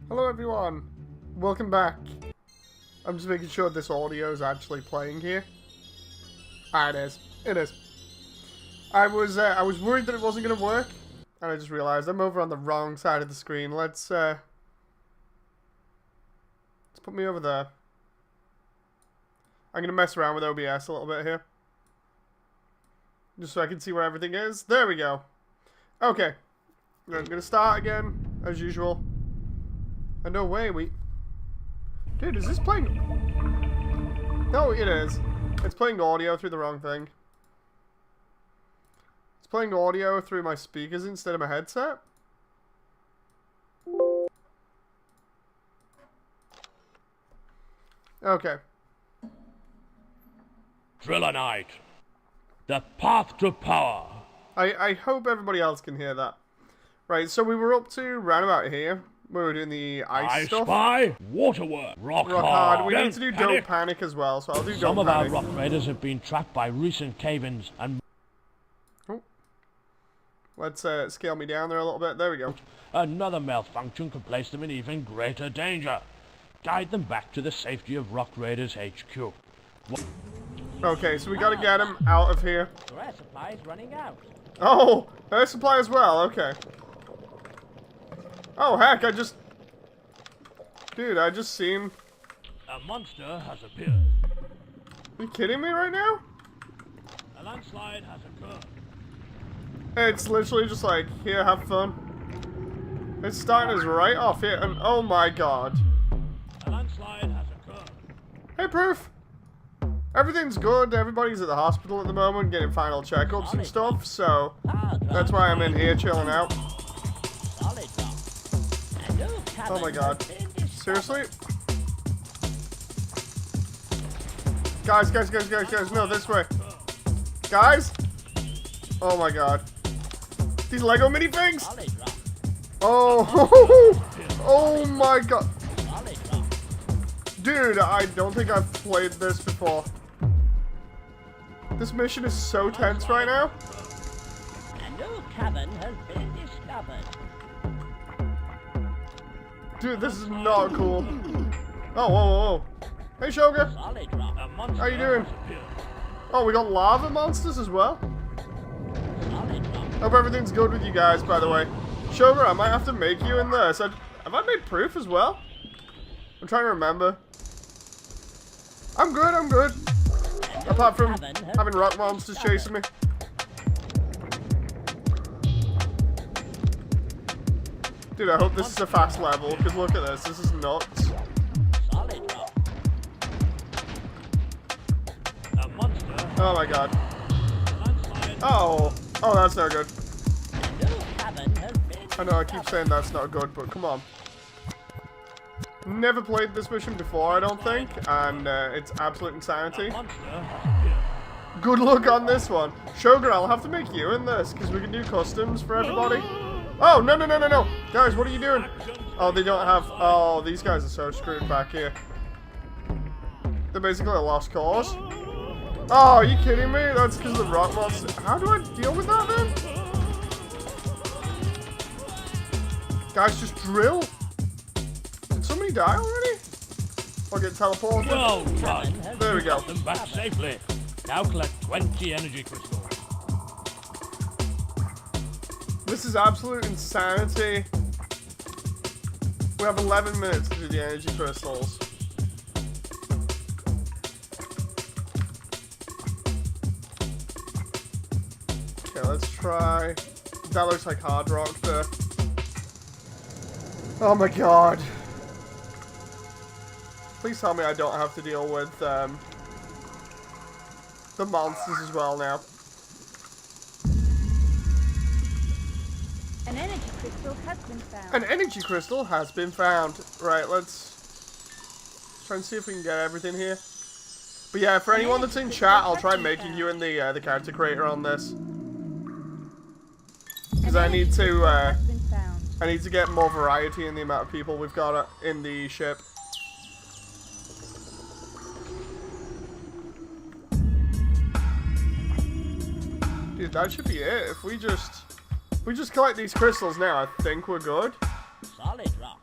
Hello everyone, welcome back. I'm just making sure this audio is actually playing here. Ah, it is. It is. I was worried that it wasn't gonna work, and I just realized I'm over on the wrong side of the screen. Let's put me over there. I'm gonna mess around with OBS a little bit here, just so I can see where everything is. There we go. Okay, I'm gonna start again as usual. And no way, dude, is this playing? No, it is. It's playing audio through the wrong thing. It's playing audio through my speakers instead of my headset. Okay. Driller Knight, the path to power. I hope everybody else can hear that. Right, so we were up to round about here. We were doing the ice stuff. Spy, waterwork, rock hard. We Don't need to do panic. Don't Panic as well, so I'll do Some Don't of Panic. our rock raiders have been trapped by recent cave-ins and Let's scale me down there a little bit. There we go. another malfunction could place them in even greater danger. Guide them back to the safety of Rock Raiders HQ. Okay, so we gotta get him out of here. Your air supply is running out. Oh, air supply as well. Okay. Oh heck, Dude, I just seen... A monster has appeared. Are you kidding me right now? A landslide has occurred. It's literally just like, here, have fun. It's starting us right off here, and oh my god. A landslide has occurred. Hey, Proof! Everything's good, everybody's at the hospital at the moment, getting final checkups and stuff, so... That's why I'm in here chilling out. Solid rock. A new cabin Oh my god. has been discovered. Seriously? Guys, no, this way. Guys? Oh my god. These Lego minifigs? Solid rock. Oh, oh my god. Solid rock. Dude, I don't think I've played this before. This mission is so tense right now. A new cabin has been discovered. Dude, this is not cool. Oh, whoa. Hey, Shoga. Solid rock. A monster How you doing? has appeared. Oh, we got lava monsters as well? Solid rock. Hope everything's good with you guys, by the way. Shoga, I might have to make you in this. Have I made Proof as well? I'm trying to remember. I'm good. A new Apart from cabin has having rock been monsters discovered. chasing me. Dude, I hope this is a fast level, because look at this. This is nuts. Solid rock. A monster. Oh my god. Landslide. Oh, that's not good. A new cabin has been I know I keep saying that's not good, but come on. Never played this mission before, I don't think, and it's absolute insanity. A monster has appeared. Good luck on this one. Shogun, I'll have to make you in this, because we can do customs for everybody. Oh, no. Guys, what are you doing? Oh, they don't have... Oh, these guys are so screwed back here. They're basically a lost cause. Oh, are you kidding me? That's because of the rock monster. How do I deal with that, then? Guys, just drill. Did somebody die already? I'll get teleported. Well done. There we go. Got them back safely. Now collect 20 energy crystals. This is absolute insanity. We have 11 minutes to do the energy crystals. Okay, let's try. That looks like hard rock there. Oh my god. Please tell me I don't have to deal with the monsters as well now. An energy crystal has been found. An energy crystal has been found. Right, let's try and see if we can get everything here. But yeah, for anyone that's in chat, I'll try making you in the character creator on this. Because I need to get more variety in the amount of people we've got in the ship. Dude, that should be it. If we just collect these crystals now, I think we're good. Solid rock.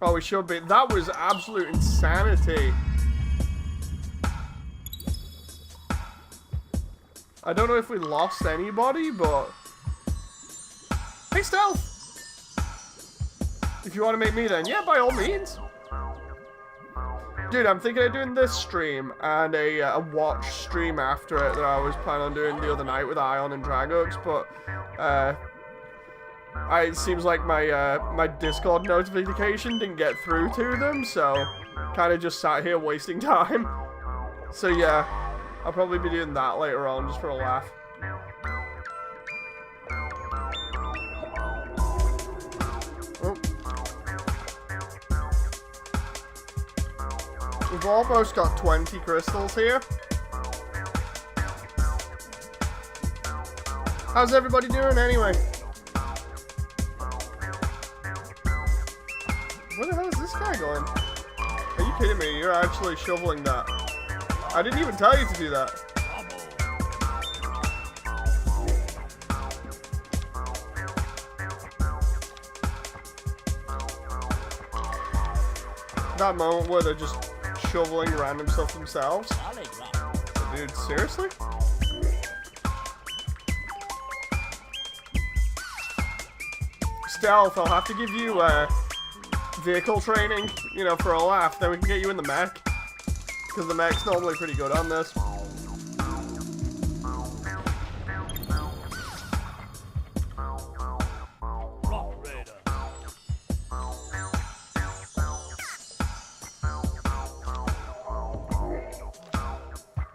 Oh, we should be. That was absolute insanity. I don't know if we lost anybody, but... Hey, Stealth! If you want to make me then, yeah, by all means. Dude, I'm thinking of doing this stream and a watch stream after it that I was planning on doing the other night with Ion and Dragox, but it seems like my Discord notification didn't get through to them, so kind of just sat here wasting time. So yeah, I'll probably be doing that later on just for a laugh. Oh. We've almost got 20 crystals here. How's everybody doing anyway? Where the hell is this guy going? Are you kidding me? You're actually shoveling that. I didn't even tell you to do that. That moment where they're just shoveling random stuff themselves. Dude, seriously? Stealth, I'll have to give you vehicle training, you know, for a laugh. Then we can get you in the mech. Because the mech's normally pretty good on this.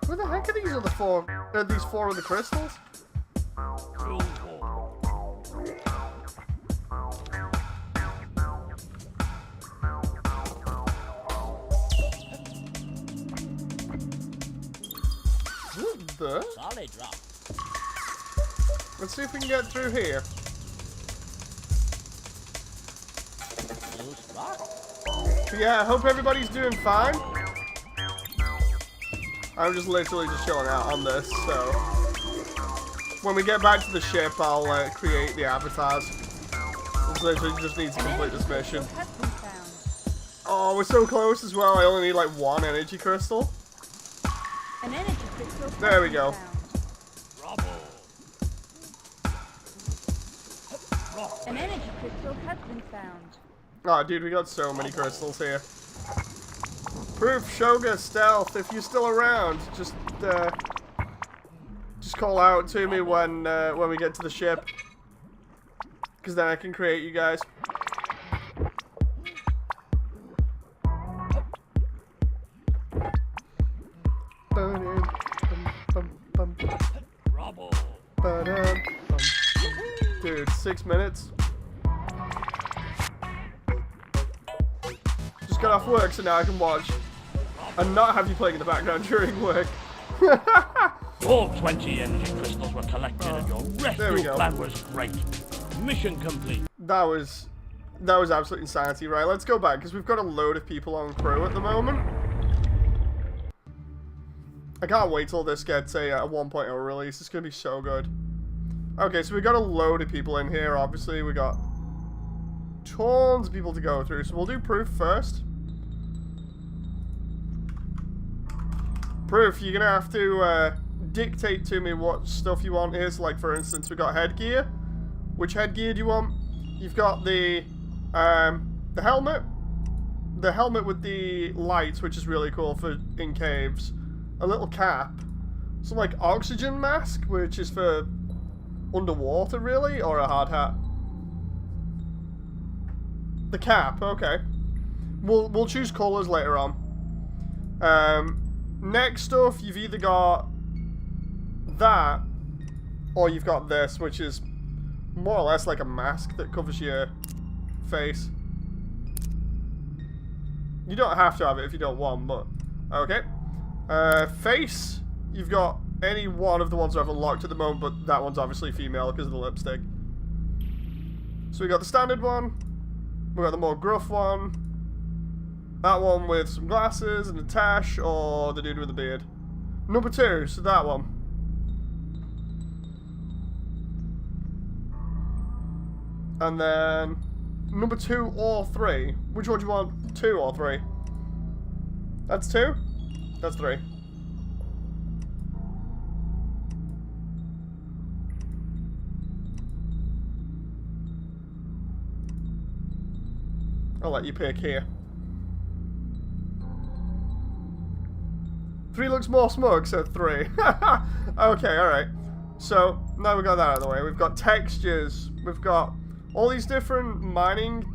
Where the heck are these other four? Are these four of the crystals? Solid rock. Let's see if we can get through here. Loose rock. But yeah, I hope everybody's doing fine. I'm just literally just chilling out on this, so when we get back to the ship, I'll create the avatars. It literally just needs to complete this mission. Oh, we're so close as well. I only need like one energy crystal. An energy crystal. There we go. An energy crystal has been found. Oh, dude, we got so many crystals here. Proof, Shoga, Stealth, if you're still around, just call out to me when we get to the ship, because then I can create you guys. Dude, 6 minutes. Just got off work, so now I can watch and not have you playing in the background during work. All 20 energy crystals were collected and your rescue plan was great. Mission complete. That was absolute insanity. Right, let's go back, because we've got a load of people on crew at the moment. I can't wait till this gets a 1.0 release. It's going to be so good. Okay, so we got a load of people in here. Obviously, we got tons of people to go through. So we'll do Proof first. Proof, you're going to have to dictate to me what stuff you want here. So, like, for instance, we got headgear. Which headgear do you want? You've got the helmet. The helmet with the lights, which is really cool for in caves. A little cap. Some, like, oxygen mask, which is for underwater, really? Or a hard hat? The cap, okay. We'll choose colours later on. Next stuff, you've either got that, or you've got this, which is more or less like a mask that covers your face. You don't have to have it if you don't want, but okay. Face, you've got any one of the ones I've unlocked at the moment, but that one's obviously female because of the lipstick. So we got the standard one, we got the more gruff one, that one with some glasses and a tash, or the dude with the beard. Number 2, so that one. And then number 2 or 3. Which one do you want? 2 or 3? That's 2? That's 3. I'll let you pick here. 3 looks more smug, so 3. Okay, alright. So, now we've got that out of the way. We've got textures. We've got all these different mining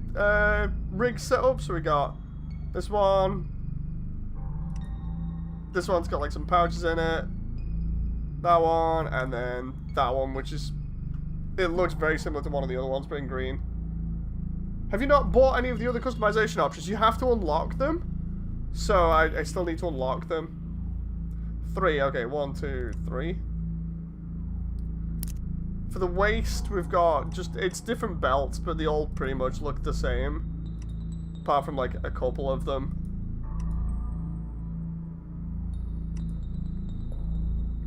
rigs set up. So we got this one. This one's got like some pouches in it. That one, and then that one, which is... It looks very similar to one of the other ones, but in green. Have you not bought any of the other customization options? You have to unlock them. So I still need to unlock them. 3, okay, 1, 2, 3. For the waist, we've got just, it's different belts, but they all pretty much look the same. Apart from like a couple of them.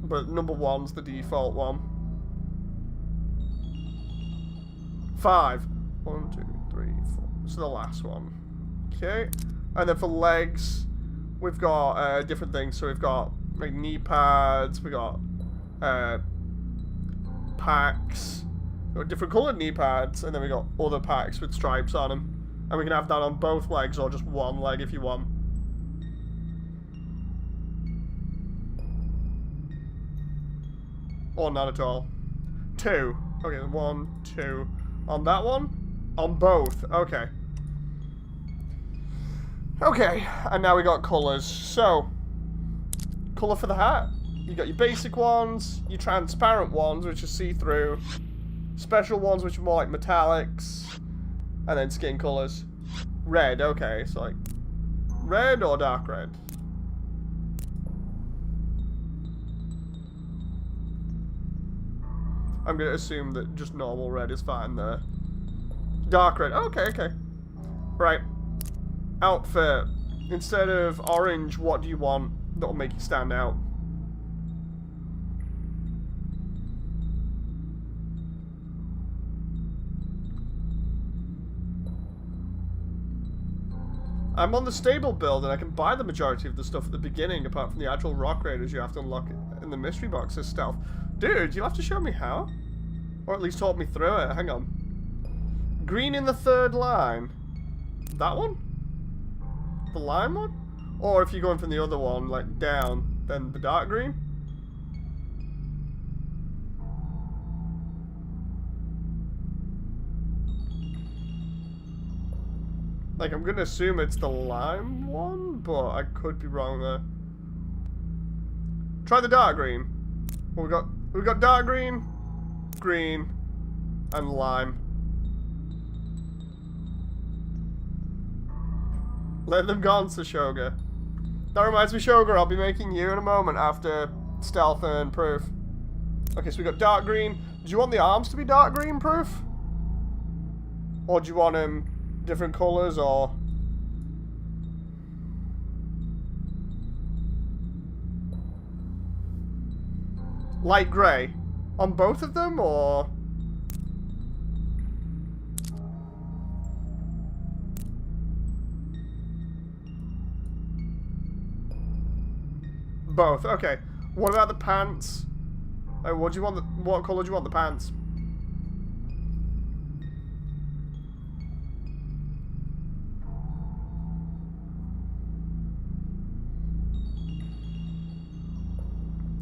But number 1's the default one. 5. 1, 2, 3, 4. So the last one. Okay. And then for legs, we've got different things. So we've got like knee pads, we got packs, we got different coloured knee pads, and then we got other packs with stripes on them. And we can have that on both legs or just one leg if you want. Or not at all. 2. Okay, 1, 2. On that one? On both. Okay. Okay, and now we got colours. So, colour for the hat. You got your basic ones, your transparent ones, which are see-through, special ones, which are more like metallics, and then skin colours. Red, okay, so like, red or dark red? I'm going to assume that just normal red is fine there. Dark red. Okay, okay. Right. Outfit. Instead of orange, what do you want that'll make you stand out? I'm on the stable build and I can buy the majority of the stuff at the beginning, apart from the actual rock raiders you have to unlock it in the mystery box as stealth. Dude, you'll have to show me how? Or at least talk me through it. Hang on. Green in the 3rd line. That one? The lime one? Or if you're going from the other one, like down, then the dark green? Like, I'm gonna assume it's the lime one, but I could be wrong there. Try the dark green. Well, we've got dark green, green, and lime. Let them go on, Sashoga. That reminds me, Shoga, I'll be making you in a moment after stealth and proof. Okay, so we got dark green. Do you want the arms to be dark green proof? Or do you want them different colours, or... light grey? On both of them, or... both, okay. What about the pants? What do you want? What colour do you want the pants?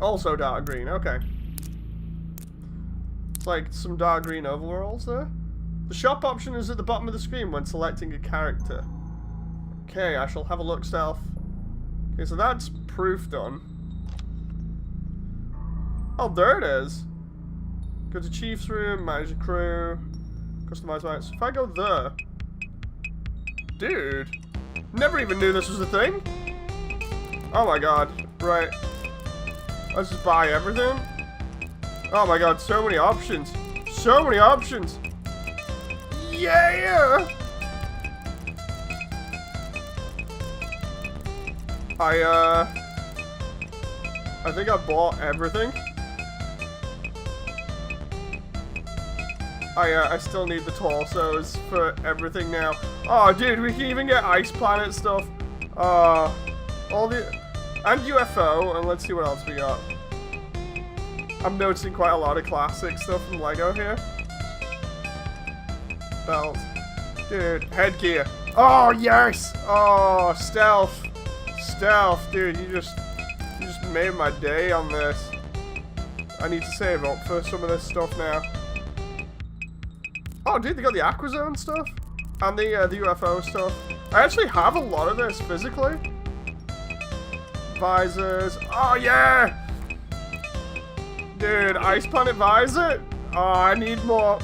Also dark green, okay. It's like some dark green overalls there. The shop option is at the bottom of the screen when selecting a character. Okay, I shall have a look, stealth. Okay, so that's proof done. Oh, there it is. Go to Chief's room, manage a crew, customize mounts. If I go there... Dude. Never even knew this was a thing. Oh my god. Right. Let's just buy everything. Oh my god, so many options. So many options. Yeah! I think I bought everything. I still need the torsos for everything now. Oh, dude, we can even get ice planet stuff. All the... And UFO, and let's see what else we got. I'm noticing quite a lot of classic stuff from LEGO here. Belt. Dude, headgear. Oh, yes! Oh, stealth. Stealth, dude, you just made my day on this. I need to save up for some of this stuff now. Oh, dude, they got the Aquazone stuff. And the UFO stuff. I actually have a lot of this physically. Visors. Oh, yeah! Dude, Ice Planet Visor? Oh, I need more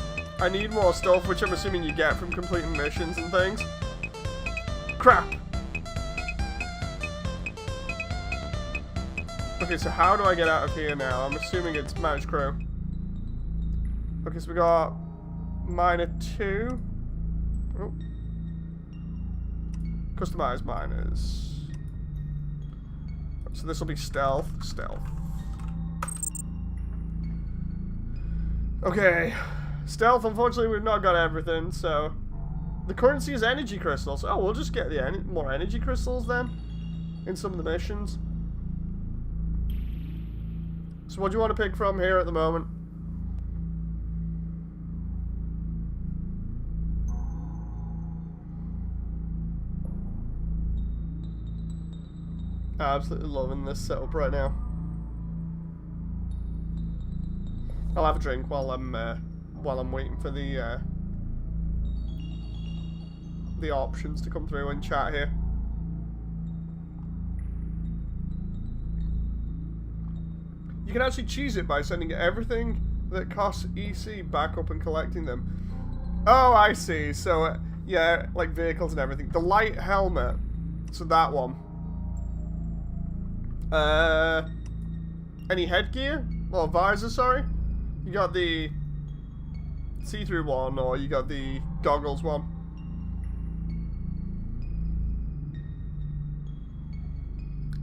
stuff, which I'm assuming you get from completing missions and things. Crap! Okay, so how do I get out of here now? I'm assuming it's Match Crew. Okay, so we got -2. Oh. Customize miners. So this will be stealth. Stealth. Okay. Stealth, unfortunately, we've not got everything, so... The currency is energy crystals. Oh, we'll just get the more energy crystals then. In some of the missions. So what do you want to pick from here at the moment? Absolutely loving this setup right now. I'll have a drink while I'm waiting for the options to come through in chat here. You can actually choose it by sending everything that costs EC back up and collecting them. Oh, I see. So, yeah, like vehicles and everything. The light helmet. So that one. Any headgear? Well, visor, sorry. You got the see-through one, or you got the goggles one.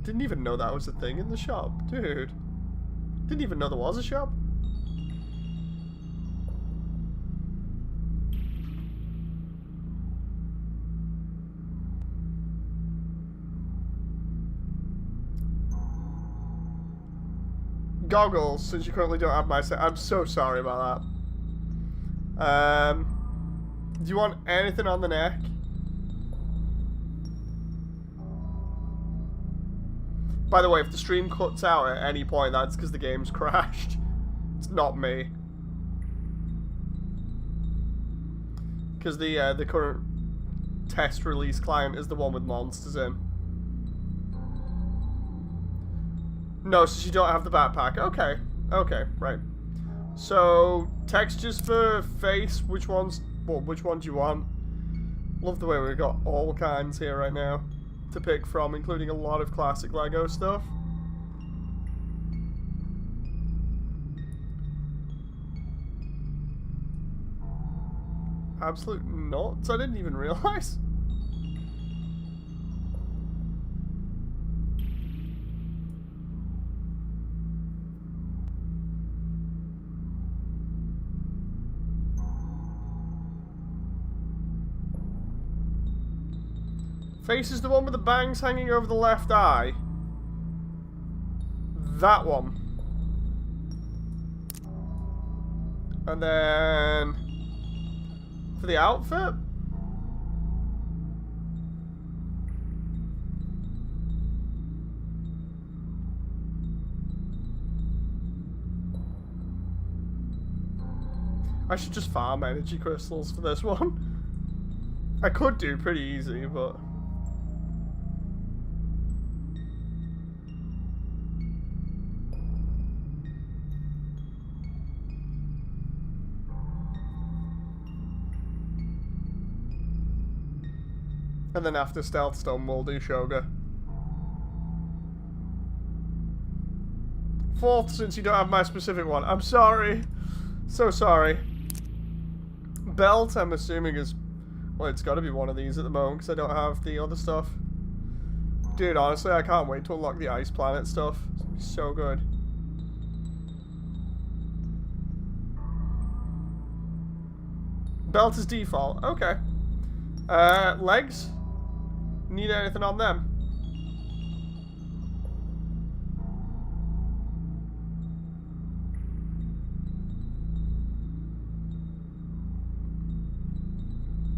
Didn't even know that was a thing in the shop. Dude. Didn't even know there was a shop. Goggles, since you currently don't have my set. I'm so sorry about that. Do you want anything on the neck? By the way, if the stream cuts out at any point, that's because the game's crashed. It's not me. Because the current test release client is the one with monsters in. No, so you don't have the backpack. Okay. Okay, right. So, textures for face, which one do you want? Love the way we've got all kinds here right now to pick from, including a lot of classic LEGO stuff. Absolute nuts, I didn't even realize. Face is the one with the bangs hanging over the left eye. That one. And then... for the outfit? I should just farm energy crystals for this one. I could do pretty easy, but... And then after Stealth Stone, we'll do Shoga. 4th, since you don't have my specific one. I'm sorry. So sorry. Belt, I'm assuming is... well, it's got to be one of these at the moment, because I don't have the other stuff. Dude, honestly, I can't wait to unlock the Ice Planet stuff. It's going to be so good. Belt is default. Okay. Legs? Need anything on them?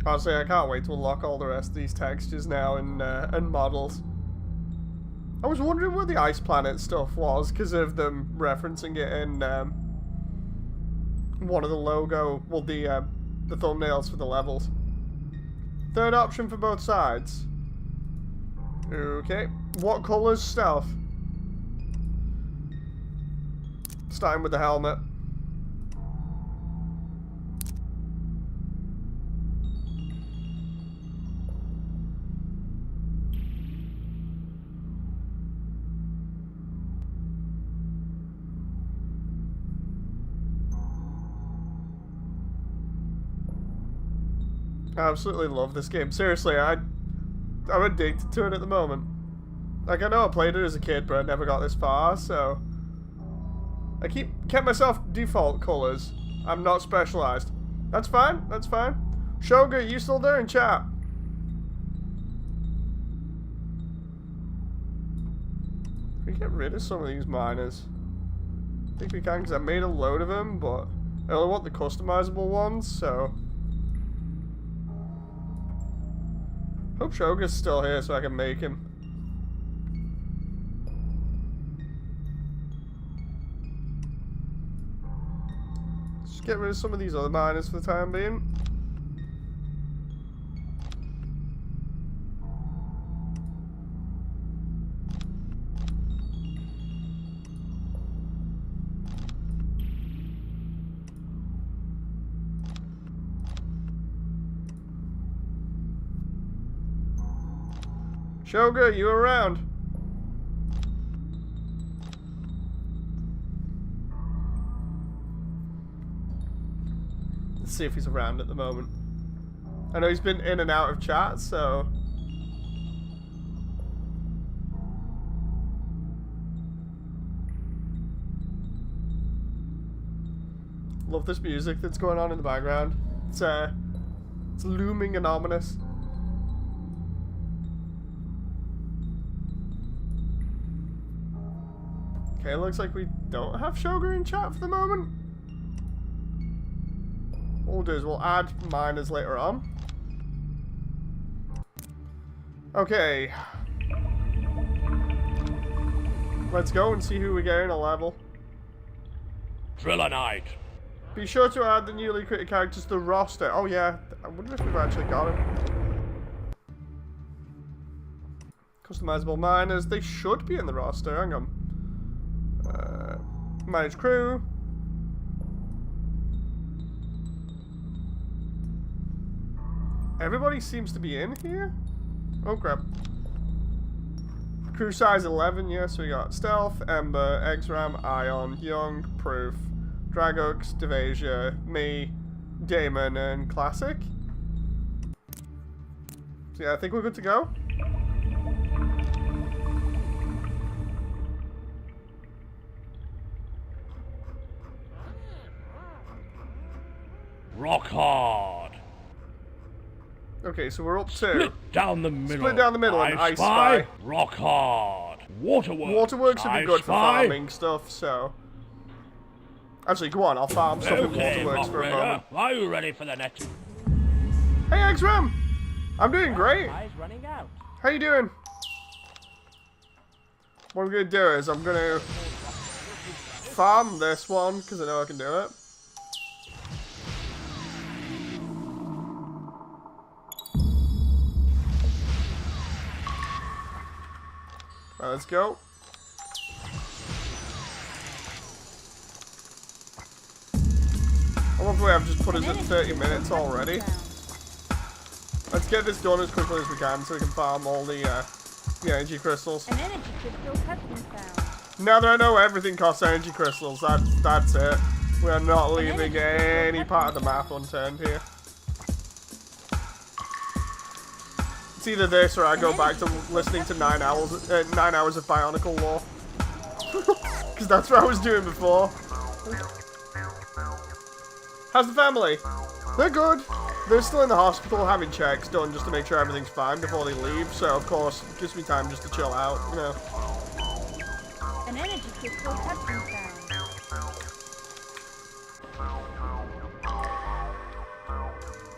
Honestly, I can't wait to unlock all the rest of these textures now and models. I was wondering what the ice planet stuff was because of them referencing it in one of the logo, well, the thumbnails for the levels. Third option for both sides. Okay. What color's stealth? Starting with the helmet. I absolutely love this game. Seriously, I'm addicted to it at the moment. Like, I know I played it as a kid, but I never got this far, so... I kept myself default colors. I'm not specialized. That's fine, that's fine. Shoga, you still there in chat? Can we get rid of some of these miners? I think we can, because I made a load of them, but I only want the customizable ones, so... Hope Shoga's still here so I can make him. Just get rid of some of these other miners for the time being. Shoga, you around? Let's see if he's around at the moment. I know he's been in and out of chat, so... Love this music that's going on in the background. It's looming and ominous. Okay, looks like we don't have Shoga in chat for the moment. What we'll do is we'll add miners later on. Okay. Let's go and see who we get in a level. Driller Knight. Be sure to add the newly created characters to the roster. Oh yeah, I wonder if we've actually got them. Customizable miners, they should be in the roster, hang on. Manage crew. Everybody seems to be in here. Oh crap. Crew size 11, yes, we got Stealth, Ember, Exram, Ion, Young, Proof, Dragux, Devasia, me, Damon, and Classic. So yeah, I think we're good to go. Rock hard. Okay, so we're up to... Split down the middle. Split down the middle and I Spy. Rock hard. Waterworks. Waterworks would be good for farming stuff, so... Actually, go on, I'll farm stuff in Waterworks for a moment. Are you ready for the next? Hey, X-Ram! I'm doing great. Time's running out. How you doing? What I'm gonna do is I'm gonna farm this one, because I know I can do it. Right, let's go. I love the way I've just put us at 30 minutes already. Let's get this done as quickly as we can so we can farm all the energy crystals. An energy crystal has been found. Now that I know everything costs energy crystals, that's it. We are not leaving any part of the map unturned here. It's either this or I go back to listening to 9 hours of Bionicle lore. Because that's what I was doing before. How's the family? They're good. They're still in the hospital having checks done just to make sure everything's fine before they leave. So, of course, it gives me time just to chill out, you know. An energy crystal has been found.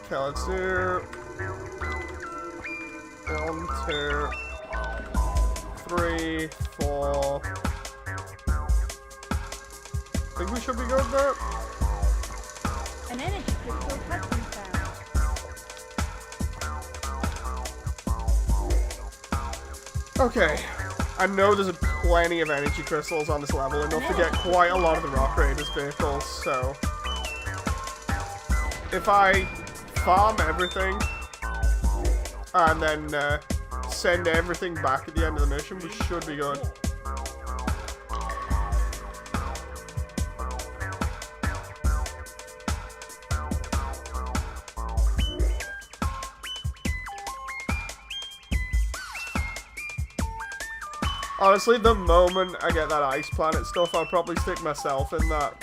Okay, let's do 1, 2, 3, 4. I think we should be good there. An energy crystal has been found. Okay, I know there's plenty of energy crystals on this level, enough to get quite a lot of the Rock Raiders vehicles, so if I farm everything and then send everything back at the end of the mission, we should be good. Honestly, the moment I get that ice planet stuff, I'll probably stick myself in that.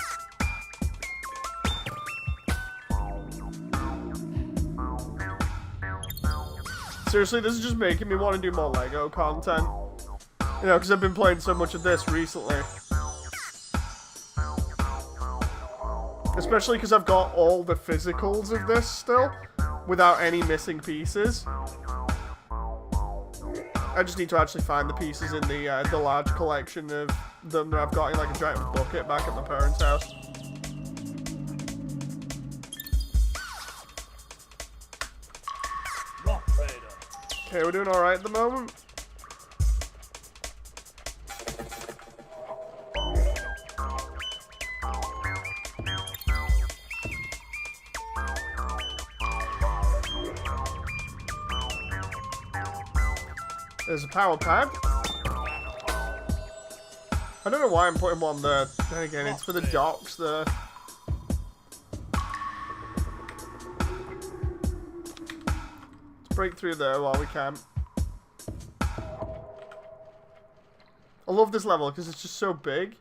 Seriously, this is just making me want to do more Lego content. You know, because I've been playing so much of this recently. Especially because I've got all the physicals of this still, without any missing pieces. I just need to actually find the pieces in the large collection of them that I've got in like a giant bucket back at my parents' house. Okay, we're doing alright at the moment. There's a power pad. I don't know why I'm putting one there. Then again, it's for the docks there. Let's break through there while we can. I love this level because it's just so big.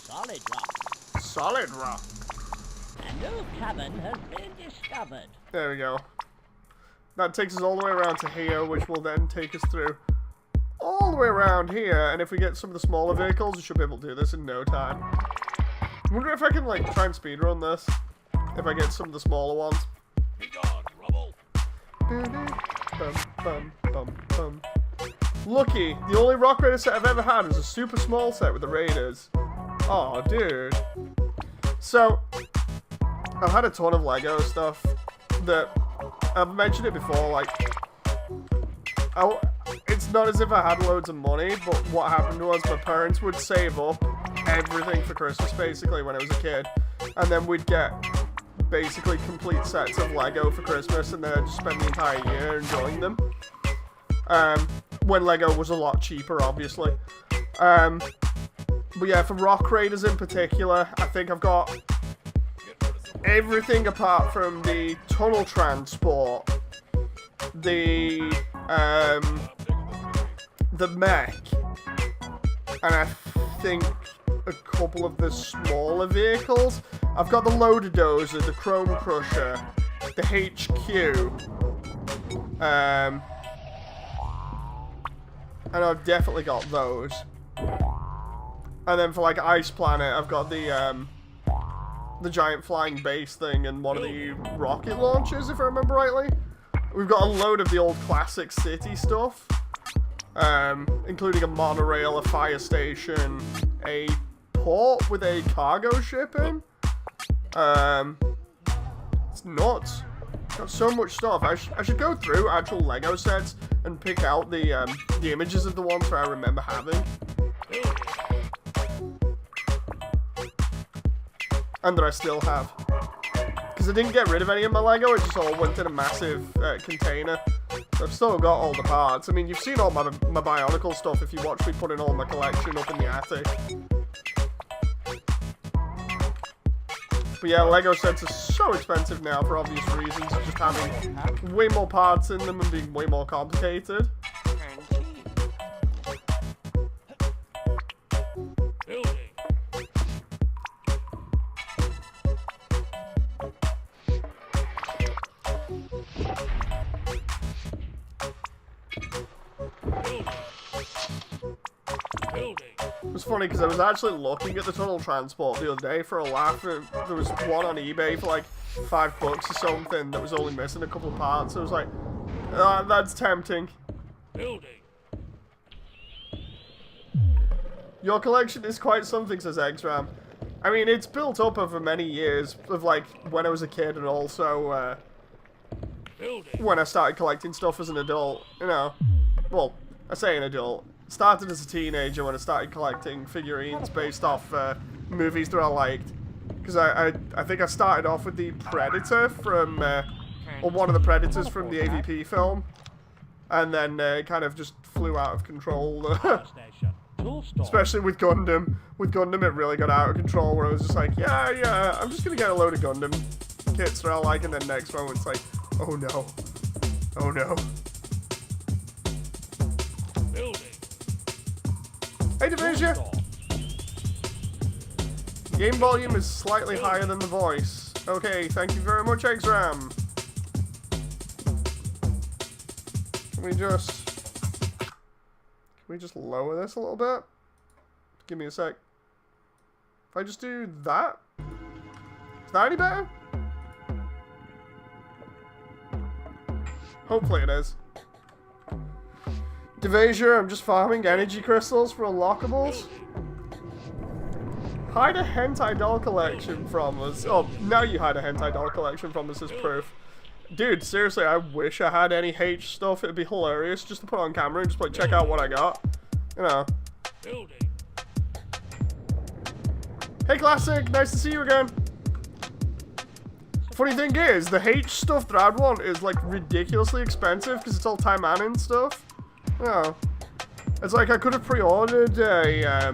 Solid rock. Solid rock. A new cavern has been discovered. There we go. That takes us all the way around to here, which will then take us through all the way around here. And if we get some of the smaller vehicles, we should be able to do this in no time. I wonder if I can, like, try and speedrun this. If I get some of the smaller ones. Lucky, the only Rock Raider set I've ever had was a super small set with the Raiders. Oh, dude. So, I've had a ton of Lego stuff that I've mentioned it before, like, it's not as if I had loads of money, but what happened was my parents would save up everything for Christmas, basically, when I was a kid, and then we'd get basically complete sets of Lego for Christmas, and then I'd just spend the entire year enjoying them, when Lego was a lot cheaper, obviously. But yeah, for Rock Raiders in particular, I think I've got everything apart from the tunnel transport, the mech, and I think a couple of the smaller vehicles. I've got the loader dozer, the chrome crusher, the HQ, and I've definitely got those. And then for like Ice Planet, I've got the giant flying base thing and one of the rocket launchers, if I remember rightly. We've got a load of the old classic city stuff, including a monorail, a fire station, a port with a cargo ship in. It's nuts. Got so much stuff. I should go through actual Lego sets and pick out the images of the ones that I remember having. And that I still have. Because I didn't get rid of any of my Lego, it just all went in a massive container. So I've still got all the parts. I mean, you've seen all my Bionicle stuff if you watch me putting all my collection up in the attic. But yeah, Lego sets are so expensive now for obvious reasons, just having way more parts in them and being way more complicated. It was funny because I was actually looking at the tunnel transport the other day for a laugh. And there was one on eBay for like $5 or something that was only missing a couple of parts. I was like, that's tempting. Building. Your collection is quite something, says Exram. I mean, it's built up over many years of like when I was a kid and also when I started collecting stuff as an adult. You know, well, I say an adult. Started as a teenager when I started collecting figurines based off movies that I liked. Because I think I started off with the Predator from, or one of the Predators from the AVP film. And then kind of just flew out of control. Especially with Gundam. With Gundam it really got out of control where I was just like, yeah, I'm just going to get a load of Gundam kits that I like. And then next moment it's like, oh no. Oh no. Hey, Division! Game volume is slightly higher than the voice. Okay, thank you very much, Exram. Can we just lower this a little bit? Give me a sec. If I just do that? Is that any better? Hopefully it is. Devasia, I'm just farming energy crystals for unlockables. Hide a hentai doll collection from us. Oh, now you hide a hentai doll collection from us as proof. Dude, seriously, I wish I had any H stuff. It'd be hilarious just to put on camera and just like check out what I got. You know. Hey, Classic, nice to see you again. Funny thing is, the H stuff that I'd want is like ridiculously expensive because it's all Taimanin stuff. Oh. It's like I could have pre-ordered a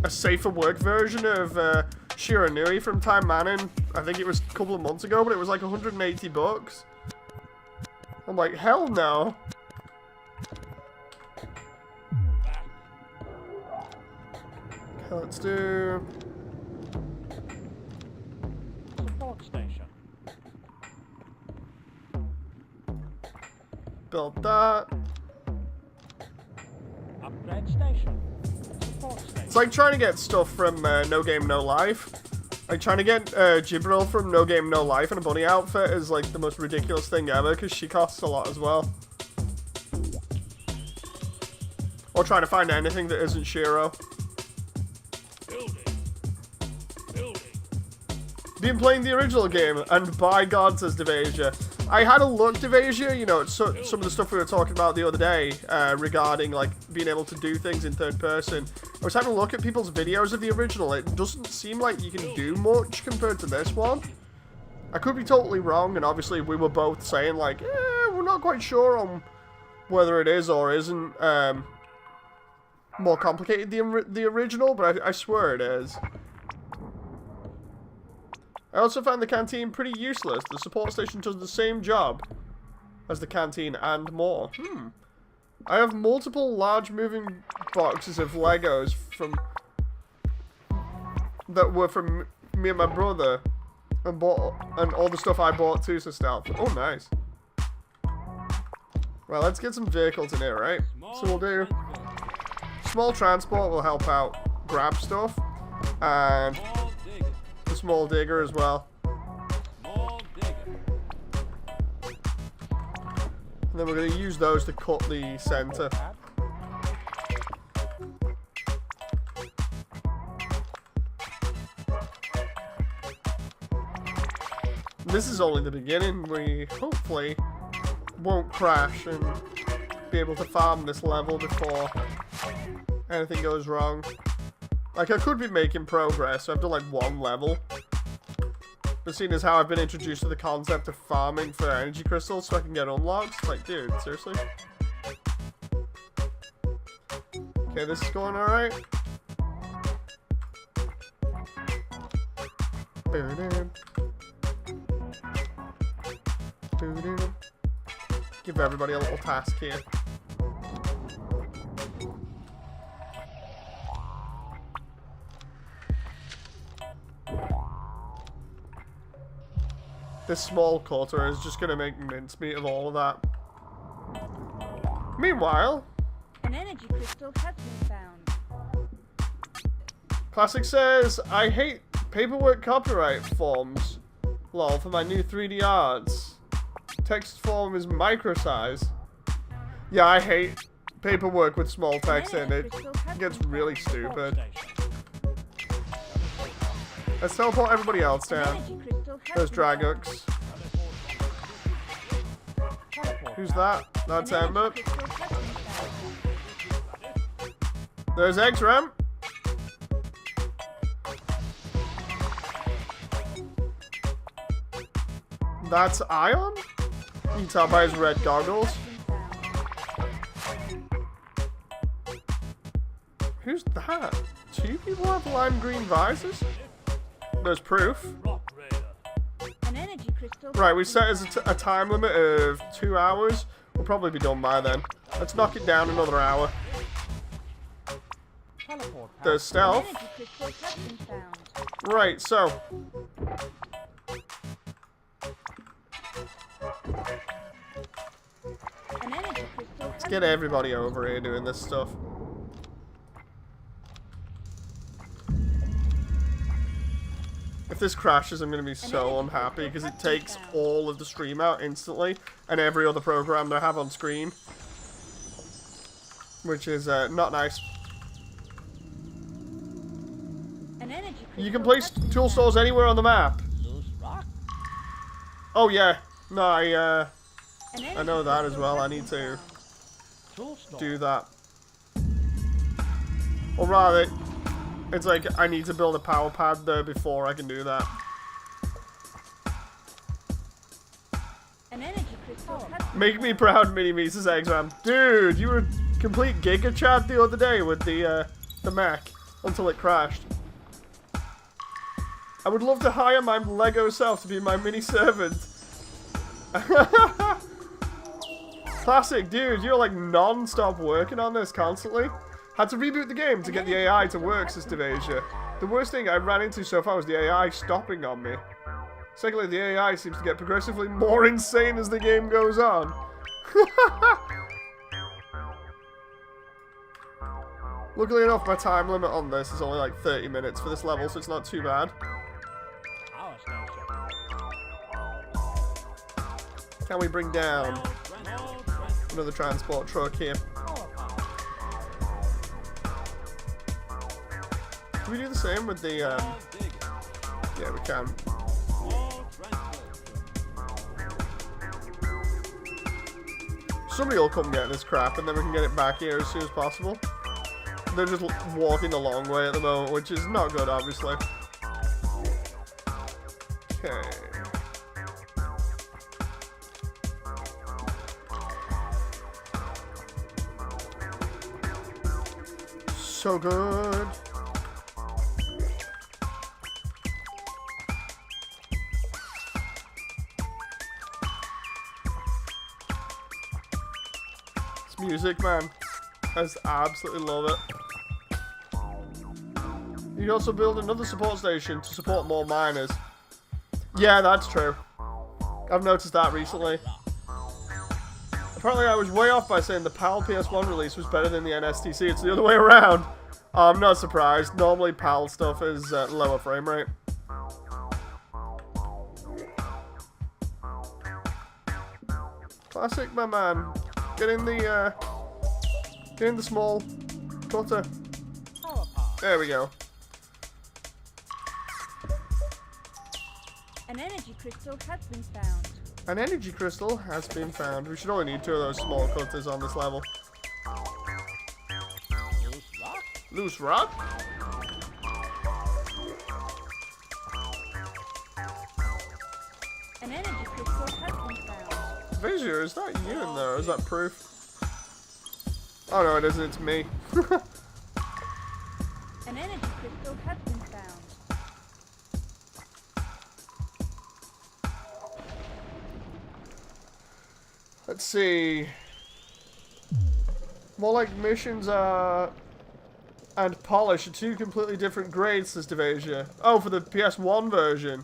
safer work version of Shiranui from Taimanin. I think it was a couple of months ago, but it was like $180. I'm like, hell no. Okay, let's do... Support station. Build that. Upgrade station. Support station. It's like trying to get stuff from No Game No Life. Like trying to get Jibril from No Game No Life in a bunny outfit is like the most ridiculous thing ever because she costs a lot as well. Or trying to find anything that isn't Shiro. Been playing the original game, and by God, says Devasia. I had a look, Devasia, you know, some of the stuff we were talking about the other day regarding, like, being able to do things in third person. I was having a look at people's videos of the original. It doesn't seem like you can do much compared to this one. I could be totally wrong, and obviously we were both saying, like, we're not quite sure on whether it is or isn't more complicated than the original, but I swear it is. I also found the canteen pretty useless. The support station does the same job as the canteen and more. I have multiple large moving boxes of Legos that were from me and my brother, and all the stuff I bought too, so Stealth. Oh, nice. Well, let's get some vehicles in here, right? So we'll do small transport will help out grab stuff, and the small digger as well. And then we're going to use those to cut the center. This is only the beginning. We hopefully won't crash and be able to farm this level before anything goes wrong. Like, I could be making progress, so I've done like one level. But seeing as how I've been introduced to the concept of farming for energy crystals so I can get unlocked, like, dude, seriously? Okay, this is going alright. Give everybody a little task here. this small cutter is just going to make mincemeat of all of that. Meanwhile, An energy crystal has been found. Classic says, I hate paperwork copyright forms. Lol, for my new 3D arts. Text form is micro size. Yeah, I hate paperwork with small text in it. It gets really stupid. Let's teleport everybody else down. There's Dragox. Who's that? That's Ember. There's X-Ram. That's Ion? You can tell by his red goggles. Who's that? Two people have lime green visors? There's proof. An energy crystal. Right, we set as a time limit of 2 hours. We'll probably be done by then. Let's knock it down another hour. There's stealth. An energy crystal has been found. Right, so. An energy crystal. Let's get everybody over here doing this stuff. If this crashes, I'm going to be so unhappy because it takes all of the stream out instantly and every other program that I have on screen. Which is not nice. An energy You can place tool stores anywhere on the map. Oh yeah, no, I know that as well. I need to do that. Or rather, it's like I need to build a power pad there before I can do that. An energy crystal has been Make me proud, Mini-Me, says X-Ram. Dude, you were complete Giga Chat the other day with the Mac until it crashed. I would love to hire my Lego self to be my mini servant. Classic, dude, you're like non-stop working on this constantly. Had to reboot the game to get the AI to work, says Devasia. The worst thing I ran into so far was the AI stopping on me. Secondly, the AI seems to get progressively more insane as the game goes on. Luckily enough, my time limit on this is only like 30 minutes for this level, so it's not too bad. Can we bring down another transport truck here? Can we do the same with the, yeah, we can. Somebody will come get this crap and then we can get it back here as soon as possible. They're just walking the long way at the moment, which is not good, obviously. Okay. So good. It's music, man. I just absolutely love it. You can also build another support station to support more miners. Yeah, that's true. I've noticed that recently. Apparently I was way off by saying the PAL PS1 release was better than the NSTC. It's the other way around. I'm not surprised. Normally PAL stuff is lower frame rate. Classic, my man. Get in the small cutter. There we go. An energy crystal has been found. An energy crystal has been found. We should only need 2 of those small cutters on this level. Loose rock? An energy crystal has been found. Vizier, is that you in there? Or is that proof? Oh no, it isn't. It's me. An energy crystal has been found. Let's see. More like missions and polish are 2 completely different grades, says Devasia. Oh, for the PS1 version.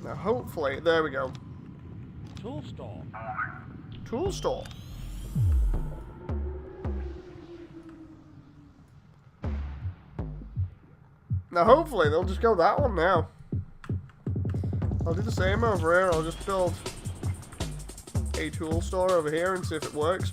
Now, hopefully, there we go. Tool store. Tool store. Now, hopefully, they'll just go that one now. I'll do the same over here. I'll just build a tool store over here and see if it works.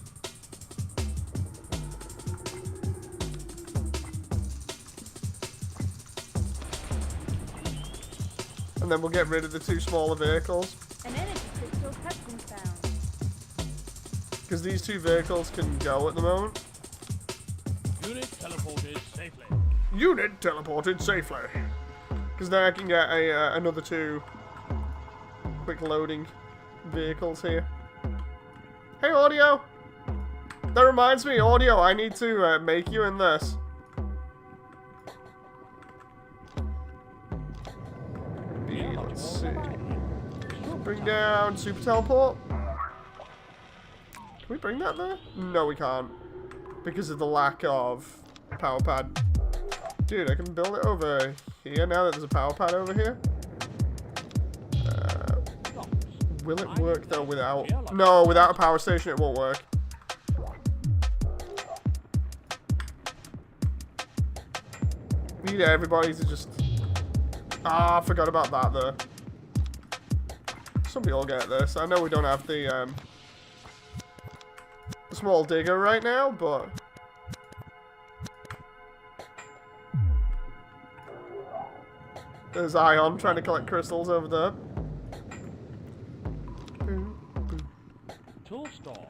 And then we'll get rid of the two smaller vehicles. An energy crystal has been found. Because these two vehicles can go at the moment. Unit teleported safely. Unit teleported safely. Because then I can get another two quick loading vehicles here. Hey, Audio! That reminds me, Audio, I need to make you in this. Let's see. Bring down Super Teleport. Can we bring that there? No, we can't. Because of the lack of power pad. Dude, I can build it over here now that there's a power pad over here. Will it work though without? No, without a power station it won't work. Need everybody to just... Ah, I forgot about that though. Somebody will get this. I know we don't have the small digger right now, but... There's Ion trying to collect crystals over there. Tool store.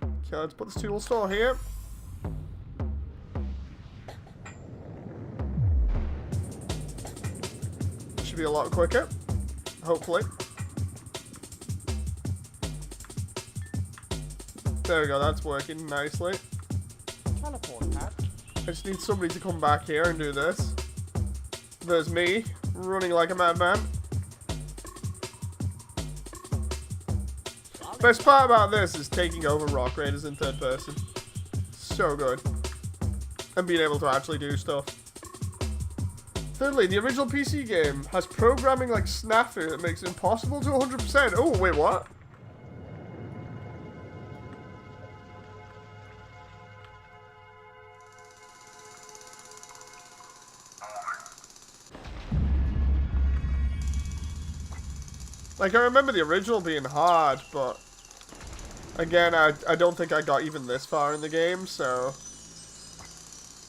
Okay, let's put this tool store here. Should be a lot quicker, hopefully. There we go, that's working nicely. Teleport pad. I just need somebody to come back here and do this. There's me, running like a madman. Best part about this is taking over Rock Raiders in third person. So good. And being able to actually do stuff. Thirdly, the original PC game has programming like snafu that makes it impossible to 100%. Oh, wait, what? Like, I remember the original being hard, but... Again, I don't think I got even this far in the game, so...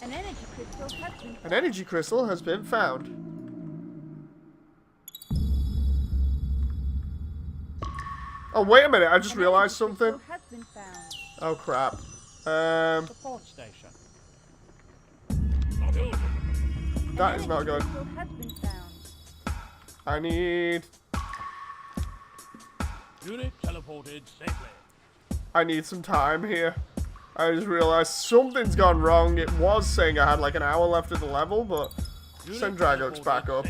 An energy crystal has been found. An energy crystal has been found. Oh, wait a minute, I just realized something. Has been found. Oh, crap. Support station. That is not good. Crystal has been found. I need... Unit teleported safely. I need some time here. I just realized something's gone wrong. It was saying I had like an hour left of the level, but send Dragox back up.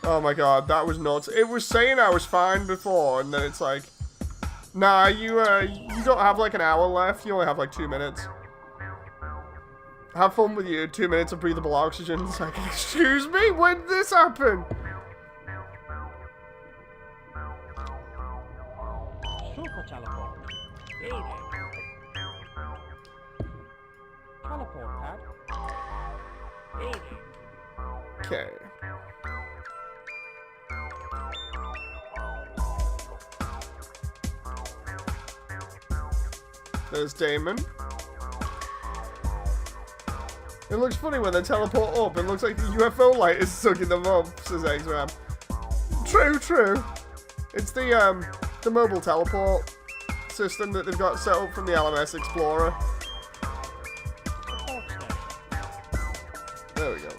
Oh my god, that was nuts. It was saying I was fine before, and then it's like, nah, you don't have like an hour left. You only have like 2 minutes. Have fun with you. 2 minutes of breathable oxygen. It's like, excuse me, when did this happen? Super teleport. Building. Teleport pad. Building. Okay. There's Damon. It looks funny when they teleport up. It looks like the UFO light is sucking them up, says X-Ram. True, true. It's the mobile teleport system that they've got set up from the LMS Explorer. There we go.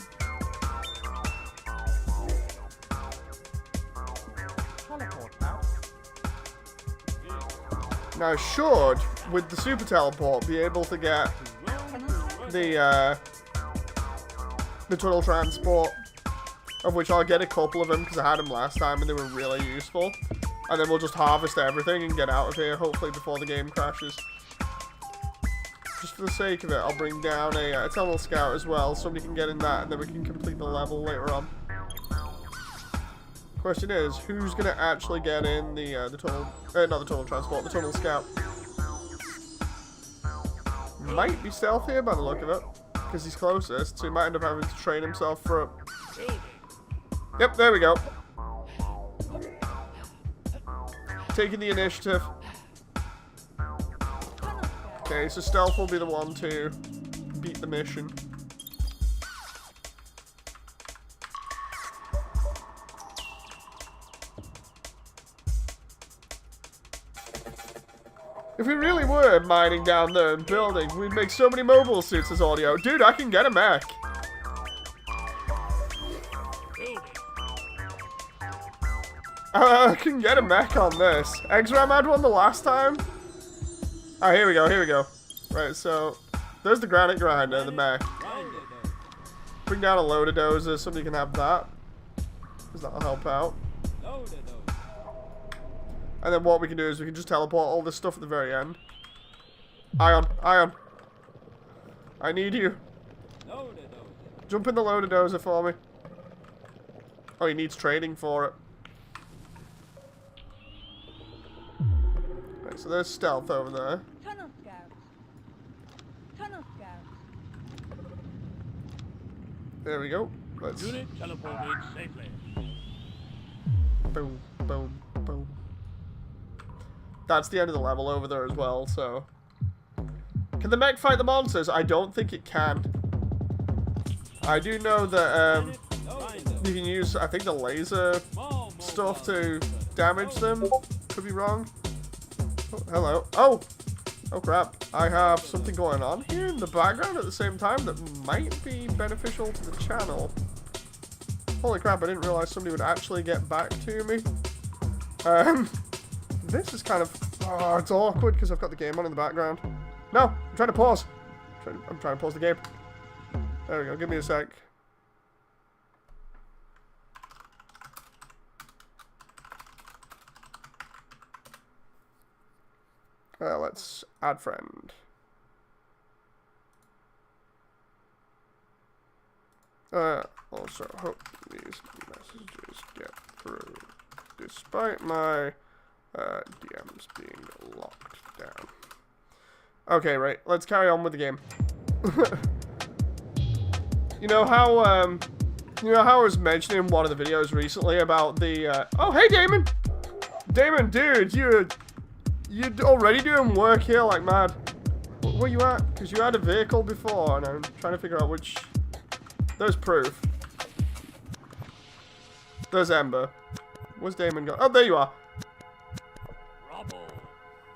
Now I should, with the super teleport, be able to get the tunnel transport, of which I'll get a couple of them because I had them last time and they were really useful. And then we'll just harvest everything and get out of here, hopefully before the game crashes. Just for the sake of it, I'll bring down a tunnel scout as well, so somebody can get in that and then we can complete the level later on. Question is, who's gonna actually get in the tunnel? Not the tunnel transport, the tunnel scout. Might be stealth here by the look of it, because he's closest, so he might end up having to train himself for it. Yep, there we go. Taking the initiative. Okay, so stealth will be the one to beat the mission. If we really were mining down there and building, we'd make so many mobile suits as audio. Dude, I can get a mech. I can get a mech on this. Exram had one the last time. Oh, here we go, here we go. Right, so there's the granite grinder, the mech. Bring down a loader dozer, somebody can have that. Because that'll help out. And then what we can do is we can just teleport all this stuff at the very end. Ion, Ion. I need you. Jump in the loader dozer for me. Oh, he needs training for it. Right, so there's stealth over there. Tunnel scouts. Tunnel scouts. There we go. Let's. Unit teleported safely. Boom, boom, boom. That's the end of the level over there as well, so... Can the mech fight the monsters? I don't think it can. I do know that, you can use, I think, the laser stuff to damage them. Could be wrong. Oh, hello. Oh! Oh, crap. I have something going on here in the background at the same time that might be beneficial to the channel. Holy crap, I didn't realize somebody would actually get back to me. This is kind of... Oh, it's awkward because I've got the game on in the background. No! I'm trying to pause. I'm trying to pause the game. There we go. Give me a sec. Let's add friend. Also, hope these messages get through despite my DMs being locked down. Okay, right. Let's carry on with the game. You know how I was mentioning in one of the videos recently about the oh, hey Damon! Damon, dude, you're already doing work here like mad. Where you at? Because you had a vehicle before, and I'm trying to figure out which. There's Proof. There's Ember. Where's Damon gone? Oh, there you are.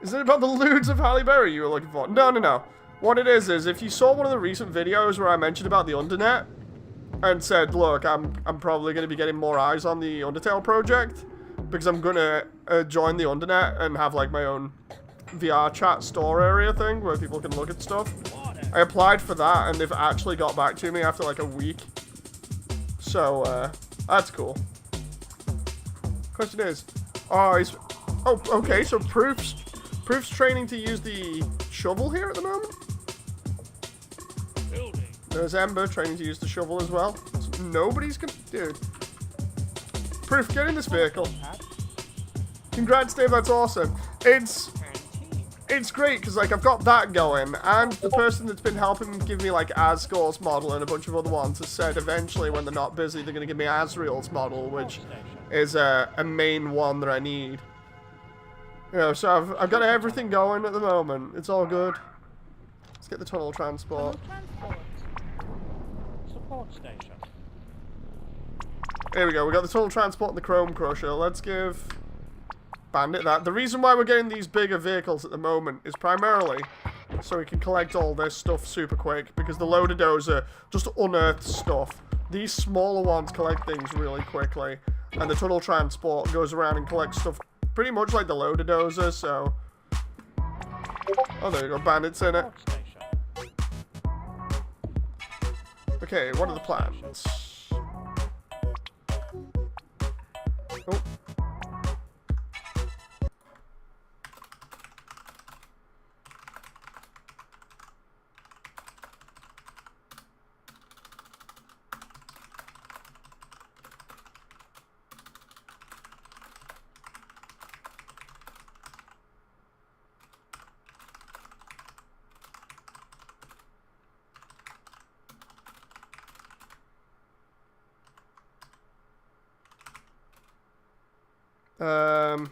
Is it about the lewds of Halle Berry you were looking for? No, no, no. What it is if you saw one of the recent videos where I mentioned about the Undernet and said, look, I'm probably going to be getting more eyes on the Undertale project because I'm going to join the Undernet and have like my own VR chat store area thing where people can look at stuff. I applied for that and they've actually got back to me after like a week. So, that's cool. Question is, oh, okay, so Proof's training to use the shovel here at the moment. There's Ember training to use the shovel as well. So nobody's gonna... Dude. Proof, get in this vehicle. Congrats, Dave, that's awesome. It's great, because, like, I've got that going, and the person that's been helping give me, like, Asgor's model and a bunch of other ones has said eventually, when they're not busy, they're going to give me Asriel's model, which is a main one that I need. You know, so I've got everything going at the moment. It's all good. Let's get the tunnel transport. Support station. There we go. We got the tunnel transport and the Chrome Crusher. Let's give Bandit that. The reason why we're getting these bigger vehicles at the moment is primarily so we can collect all this stuff super quick, because the loader dozer just unearths stuff. These smaller ones collect things really quickly, and the tunnel transport goes around and collects stuff pretty much like the loader dozer, so... Oh, there you go, Bandit's in it. Okay, what are the plans? Oh. Um...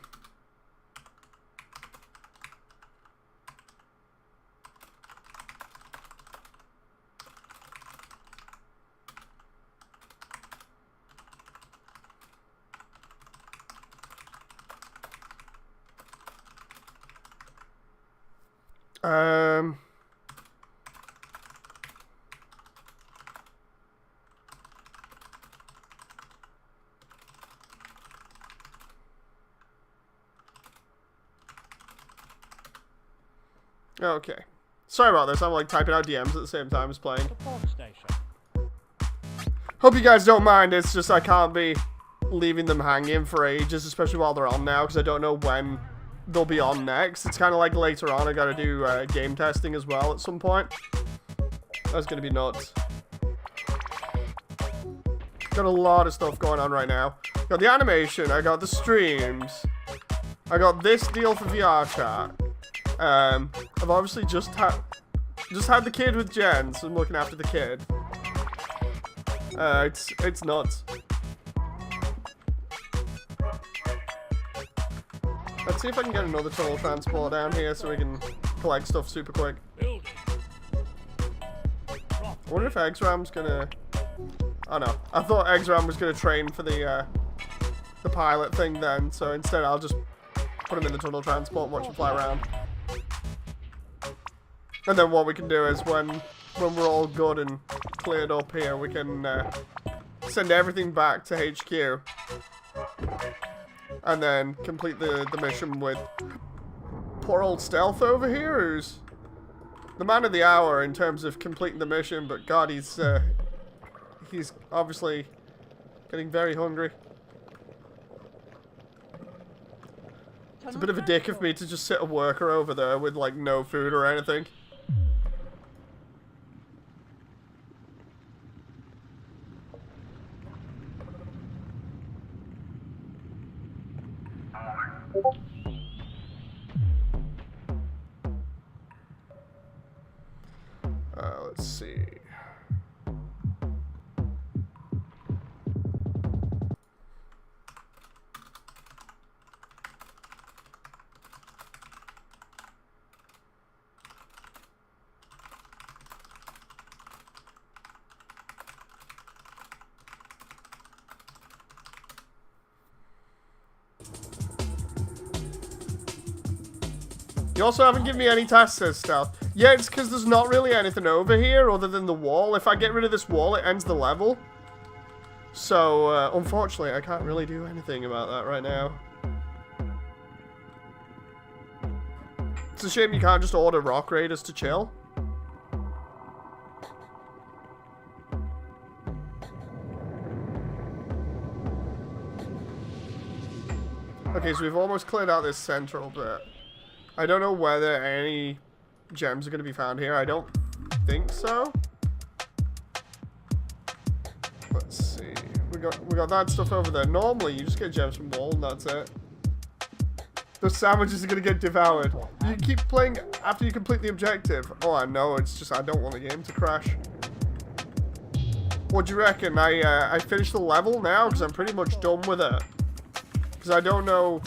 Okay. Sorry about this. I'm like typing out DMs at the same time as playing. Support station. Hope you guys don't mind. It's just I can't be leaving them hanging for ages, especially while they're on now, because I don't know when they'll be on next. It's kind of like later on I gotta do game testing as well at some point. That's gonna be nuts. Got a lot of stuff going on right now. Got the animation, I got the streams, I got this deal for VR chat. I've obviously just had the kid with Jen, so I'm looking after the kid. It's nuts. Let's see if I can get another tunnel transport down here so we can collect stuff super quick. Building. I wonder if Exram's gonna... Oh no, I thought Exram was gonna train for the pilot thing then, so instead I'll just put him in the tunnel transport and watch him fly around. And then what we can do is when we're all good and cleared up here, we can send everything back to HQ. And then complete the mission with poor old Stealth over here, who's the man of the hour in terms of completing the mission, but God, he's obviously getting very hungry. It's a bit of a dick of me to just sit a worker over there with like no food or anything. Let's see. You also haven't given me any tasks as stuff. Yeah, it's because there's not really anything over here other than the wall. If I get rid of this wall, it ends the level. So, unfortunately, I can't really do anything about that right now. It's a shame you can't just order Rock Raiders to chill. Okay, so we've almost cleared out this central bit. I don't know whether any gems are going to be found here. I don't think so. Let's see. We got that stuff over there. Normally, you just get gems from wall and that's it. The sandwiches are going to get devoured. You keep playing after you complete the objective. Oh, I know. It's just I don't want the game to crash. What do you reckon? I finished the level now because I'm pretty much done with it. Because I don't know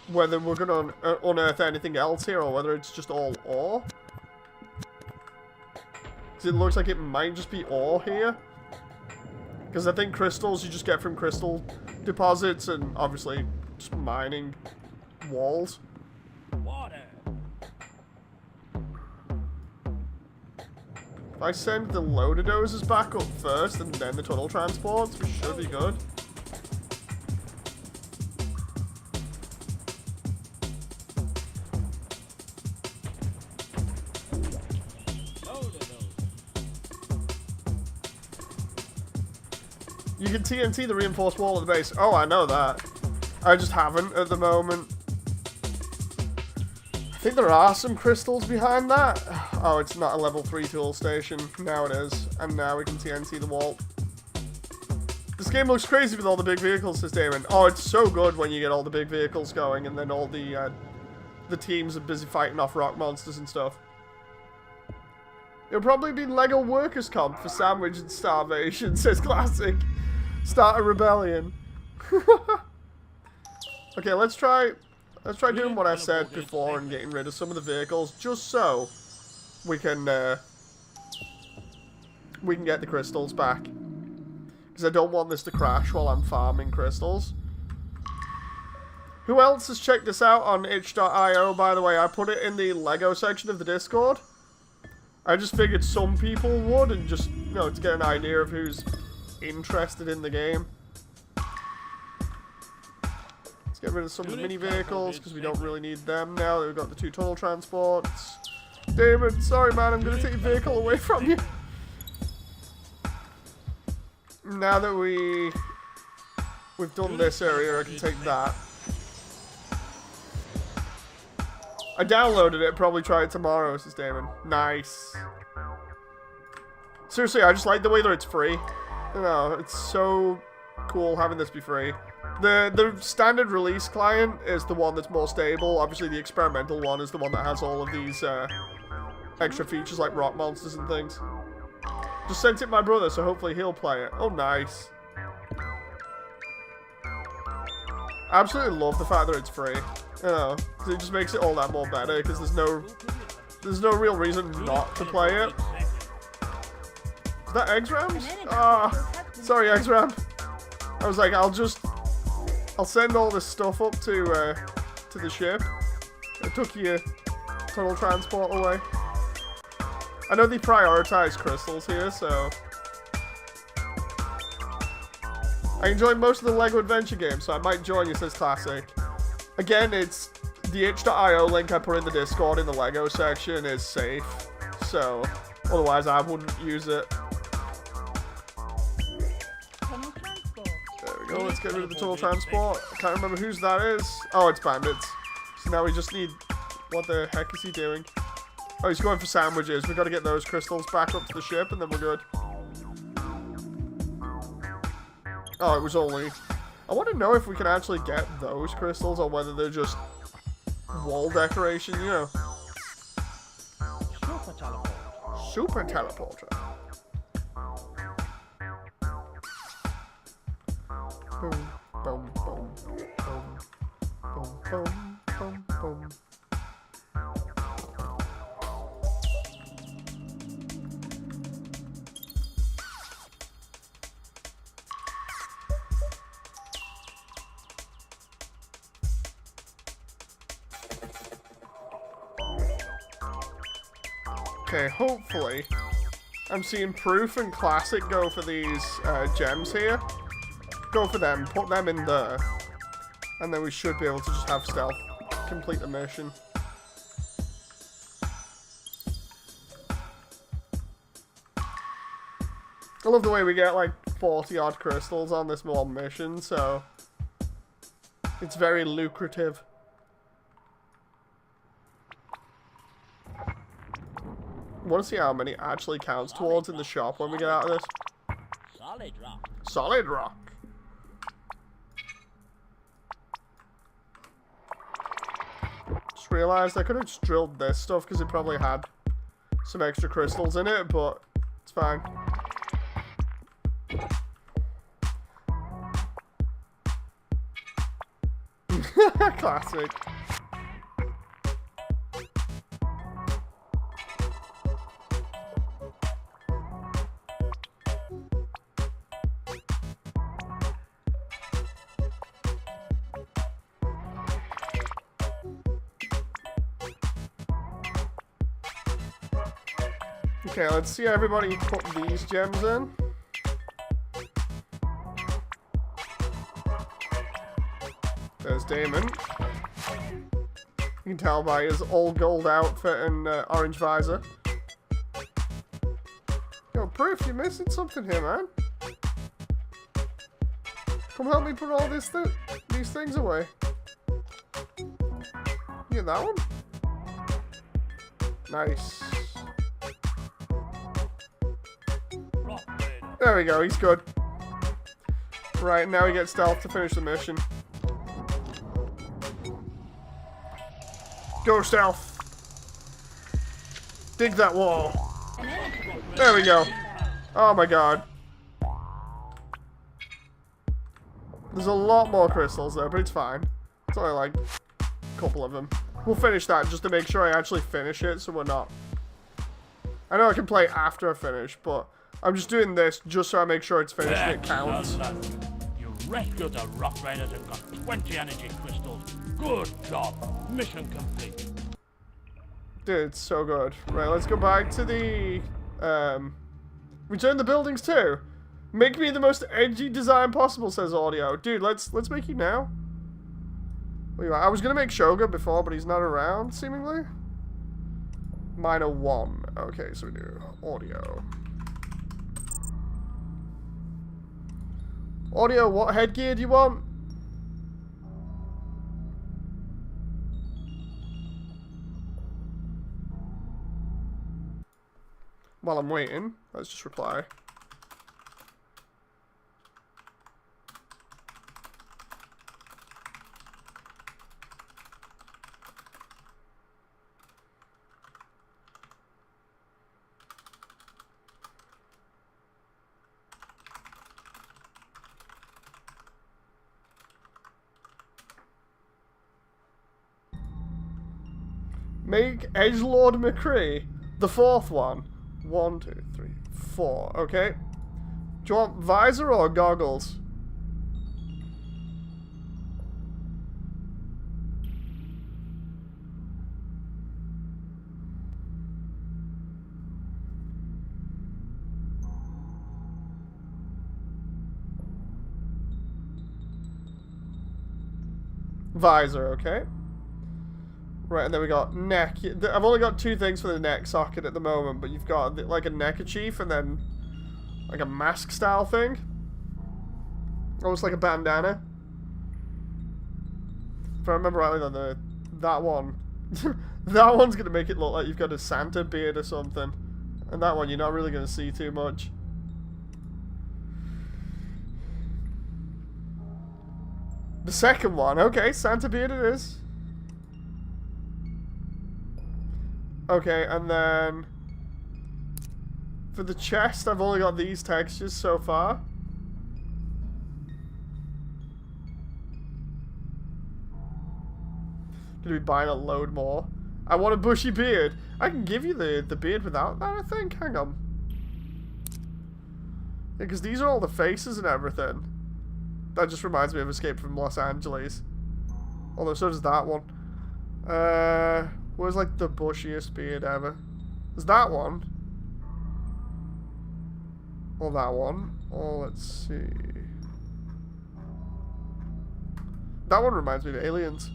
whether we're going to unearth anything else here or whether it's just all ore. Because it looks like it might just be ore here. Because I think crystals you just get from crystal deposits and obviously just mining walls. Water. If I send the loader dozers back up first and then the tunnel transports, we should be good. You can TNT the reinforced wall at the base. Oh, I know that. I just haven't at the moment. I think there are some crystals behind that. Oh, it's not a level 3 tool station. Now it is. And now we can TNT the wall. This game looks crazy with all the big vehicles, says Damon. Oh, it's so good when you get all the big vehicles going and then all the teams are busy fighting off rock monsters and stuff. It'll probably be Lego Workers Comp for sandwich and starvation, says Classic. Start a rebellion. Okay, let's try doing what I said before and getting rid of some of the vehicles, just so we can get the crystals back. Because I don't want this to crash while I'm farming crystals. Who else has checked this out on itch.io, by the way? I put it in the Lego section of the Discord. I just figured some people would, and just, you know, to get an idea of who's interested in the game. Let's get rid of some of the mini vehicles, because we don't really need them now that we've got the 2 tunnel transports. David, sorry man, I'm going to take your vehicle away from you. Now that we've done this area, I can take that. I downloaded it, probably try it tomorrow, says Damon. Nice. Seriously, I just like the way that it's free. You know, it's so cool having this be free. The standard release client is the one that's more stable. Obviously, the experimental one is the one that has all of these extra features like rock monsters and things. Just sent it my brother, so hopefully he'll play it. Oh, nice. I absolutely love the fact that it's free. You know, 'cause it just makes it all that more better, because there's no real reason not to play it. Is that Eggs Rams? Ah, sorry Eggs Ram. I was like, I'll send all this stuff up to the ship. I took your tunnel transport away. I know they prioritize crystals here, so I enjoy most of the LEGO Adventure games, so I might join you, says Classic. Again, it's the itch.io link I put in the Discord in the LEGO section is safe, so otherwise I wouldn't use it. Tunnel transport. There we go, let's get rid of the tunnel transport. I can't remember whose that is. Oh, it's Bandits. So now we just need... What the heck is he doing? Oh, he's going for sandwiches. We've got to get those crystals back up to the ship and then we're good. Oh, it was only... I want to know if we can actually get those crystals or whether they're just wall decoration, you know. Super teleporter. Super teleporter. Boom, boom, boom, boom, boom, boom, boom, boom. Okay, hopefully, I'm seeing Proof and Classic go for these gems here. Go for them, put them in there, and then we should be able to just have Stealth complete the mission. I love the way we get like 40 odd crystals on this one mission, so it's very lucrative. I want to see how many actually counts towards in the shop when we get out of this. Solid rock. Solid rock. Just realized I could have just drilled this stuff because it probably had some extra crystals in it, but it's fine. Classic. Okay, let's see everybody put these gems in. There's Damon. You can tell by his all gold outfit and orange visor. Yo, Proof, you're missing something here, man. Come help me put all these things away. You get that one? Nice. There we go, he's good. Right, now we get Stealth to finish the mission. Go, Stealth. Dig that wall. There we go. Oh my god. There's a lot more crystals there, but it's fine. It's only like a couple of them. We'll finish that just to make sure I actually finish it, so we're not... I know I can play after I finish, but I'm just doing this just so I make sure it's finished and it counts. You rescued the Rock Raiders and got 20 energy crystals. Good job. Mission complete. Dude, it's so good. Right, let's go back to the... Return the buildings too. Make me the most edgy design possible, says Audio. Dude, let's make you now. Wait, I was gonna make Shoga before, but he's not around, seemingly. -1. Okay, so we do Audio. Audio, what headgear do you want? While I'm waiting, let's just reply. Make Edgelord McCree the 4th one. 1, 2, 3, 4. Okay. Do you want visor or goggles? Visor, okay. Right, and then we got neck. I've only got 2 things for the neck socket at the moment, but you've got like a neckerchief and then like a mask style thing. Almost like a bandana. If I remember rightly, though, that one, that one's gonna make it look like you've got a Santa beard or something, and that one you're not really gonna see too much. The second one, okay, Santa beard it is. Okay, and then for the chest, I've only got these textures so far. Gonna be buying a load more. I want a bushy beard. I can give you the beard without that, I think. Hang on. Yeah, because these are all the faces and everything. That just reminds me of Escape from Los Angeles. Although so does that one. Where's like the bushiest beard ever? Is that one? Or that one? Oh, let's see. That one reminds me of Aliens.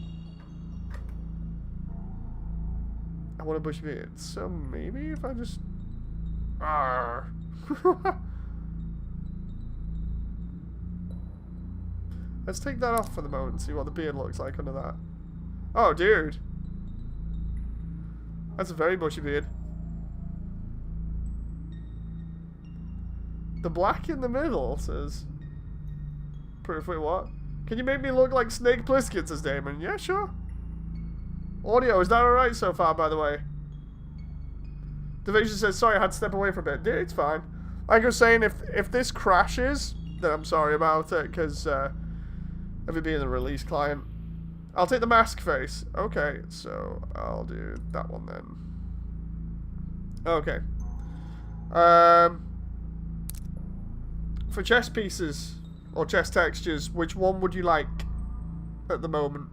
I want a bushy beard. So maybe if I just... Arrgh. Let's take that off for the moment and see what the beard looks like under that. Oh, dude. That's a very bushy beard. The black in the middle says... Proof, wait, what? Can you make me look like Snake Plissken, says Damon? Yeah, sure. Audio, is that alright so far, by the way? Division says, sorry, I had to step away for a bit. Dude, it's fine. Like I was saying, if this crashes, then I'm sorry about it, because of it being the release client. I'll take the mask face. Okay, so I'll do that one then. Okay. For chest pieces, or chest textures, which one would you like at the moment?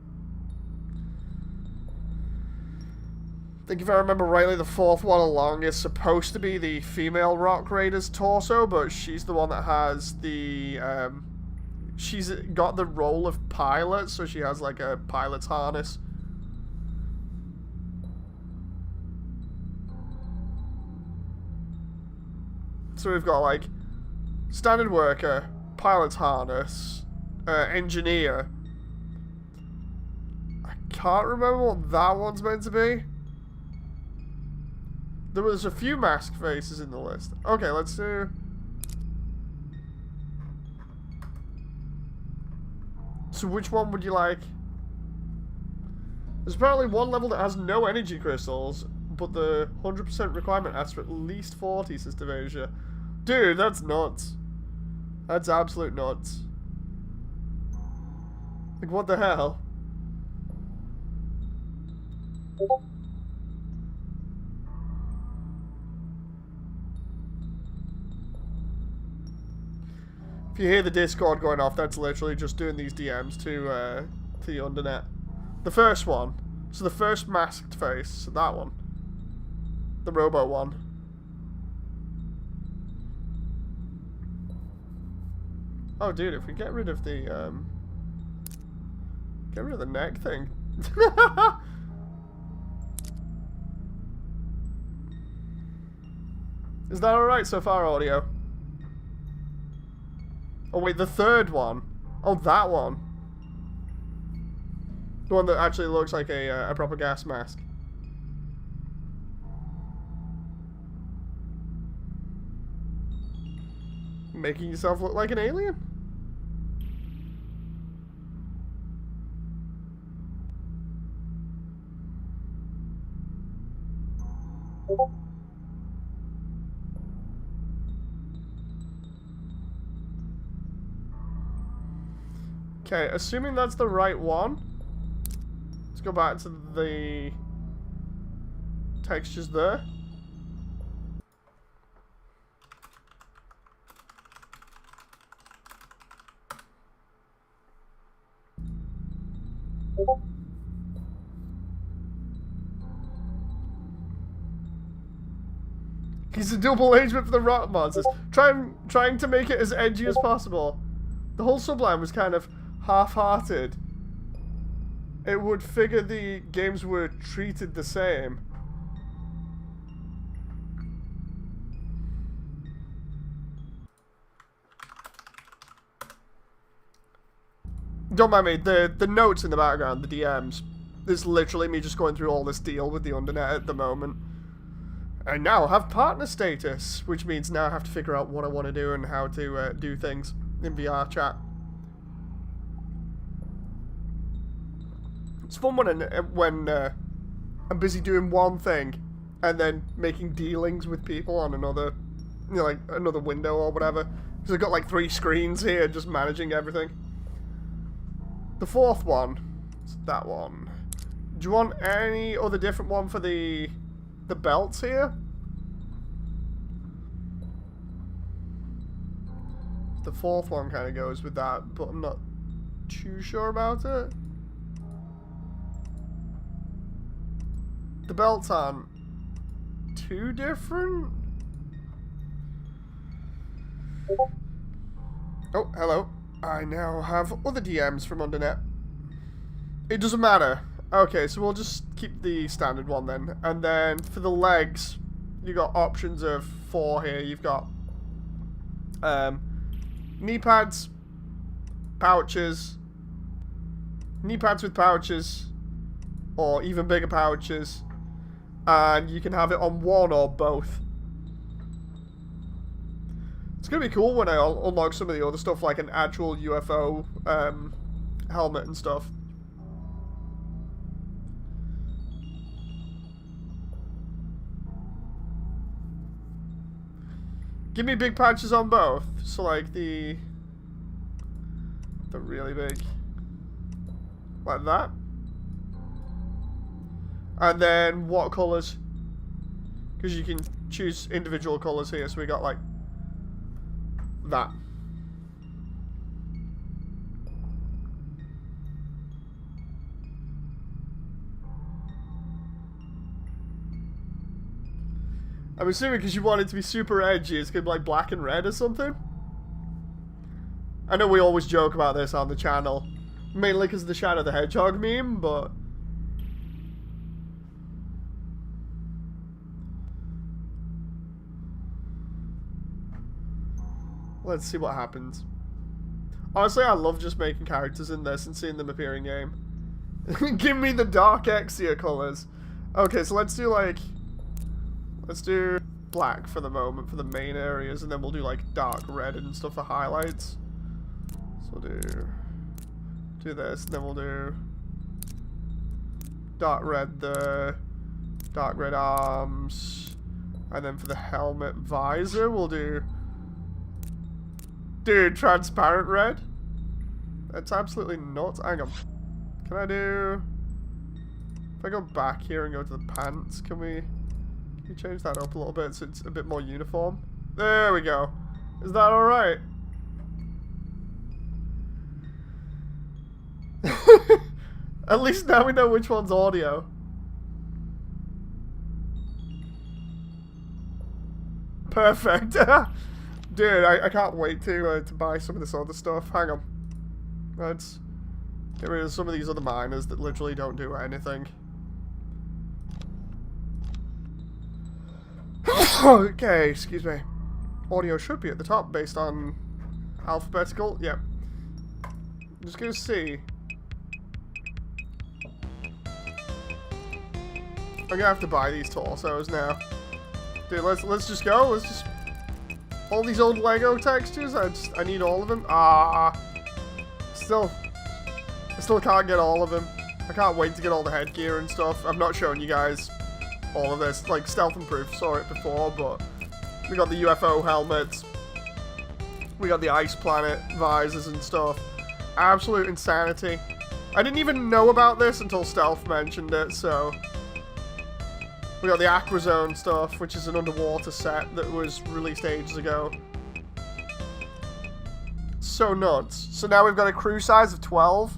I think if I remember rightly, the 4th one along is supposed to be the female Rock Raider's torso, but she's the one that has the, she's got the role of pilot, so she has like a pilot's harness. So we've got like standard worker, pilot's harness, engineer. I can't remember what that one's meant to be. There was a few mask faces in the list. Okay, let's do... So which one would you like? There's apparently one level that has no energy crystals, but the 100% requirement asks for at least 40, says Devasia. Dude, that's nuts. That's absolute nuts. Like, what the hell? If you hear the Discord going off, that's literally just doing these DMs to the Undernet. The first one. So the first masked face, that one. The Robo one. Oh, dude, if we get rid of the neck thing. Is that alright so far, audio? Oh wait, the third one. Oh, that one. The one that actually looks like a proper gas mask. Making yourself look like an alien? Okay, assuming that's the right one. Let's go back to the textures there. He's a double agent for the rock monsters. Trying to make it as edgy as possible. The whole subline was kind of half-hearted. It would figure the games were treated the same. Don't mind me, the notes in the background, the DMs. This is literally me just going through all this deal with the Undernet at the moment. I now have partner status, which means now I have to figure out what I want to do and how to do things in VR chat. It's fun when I'm busy doing one thing and then making dealings with people on another, you know, like another window or whatever. Because I've got like 3 screens here just managing everything. The fourth one, it's that one. Do you want any other different one for the belts here? The fourth one kind of goes with that, but I'm not too sure about it. The belts aren't too different. Oh, hello. I now have other DMs from Undernet. It doesn't matter. Okay, so we'll just keep the standard one then. And then for the legs, you got options of 4 here. You've got knee pads, pouches, knee pads with pouches, or even bigger pouches. And you can have it on one or both. It's gonna be cool when I unlock some of the other stuff, like an actual UFO helmet and stuff. Give me big patches on both. So like the really big, like that. And then what colors? Because you can choose individual colors here. So we got like that. I'm assuming because you want it to be super edgy, it's gonna be like black and red or something. I know we always joke about this on the channel, mainly because of the Shadow the Hedgehog meme, but let's see what happens. Honestly, I love just making characters in this and seeing them appear in game. Give me the dark Exia colors. Okay, so let's do like, let's do black for the moment for the main areas, and then we'll do like dark red and stuff for highlights. So we'll do this, and then we'll do dark red the dark red arms, and then for the helmet visor we'll do, dude, transparent red. That's absolutely nuts. Hang on. Can I do, if I go back here and go to the pants, can we change that up a little bit so it's a bit more uniform? There we go. Is that alright? At least now we know which one's audio. Perfect. Dude, I can't wait to buy some of this other stuff. Hang on. Let's get rid of some of these other miners that literally don't do anything. Okay, excuse me. Audio should be at the top based on alphabetical. Yep. I'm just gonna see. I'm gonna have to buy these torsos now. Dude, let's just go. Let's just all these old Lego textures. I need all of them. I still can't get all of them. I can't wait to get all the headgear and stuff. I've not shown you guys all of this. Like Stealth and Proof saw it before, but we got the UFO helmets. We got the Ice Planet visors and stuff. Absolute insanity. I didn't even know about this until Stealth mentioned it, so. We got the Aquazone stuff, which is an underwater set that was released ages ago. So nuts. So now we've got a crew size of 12.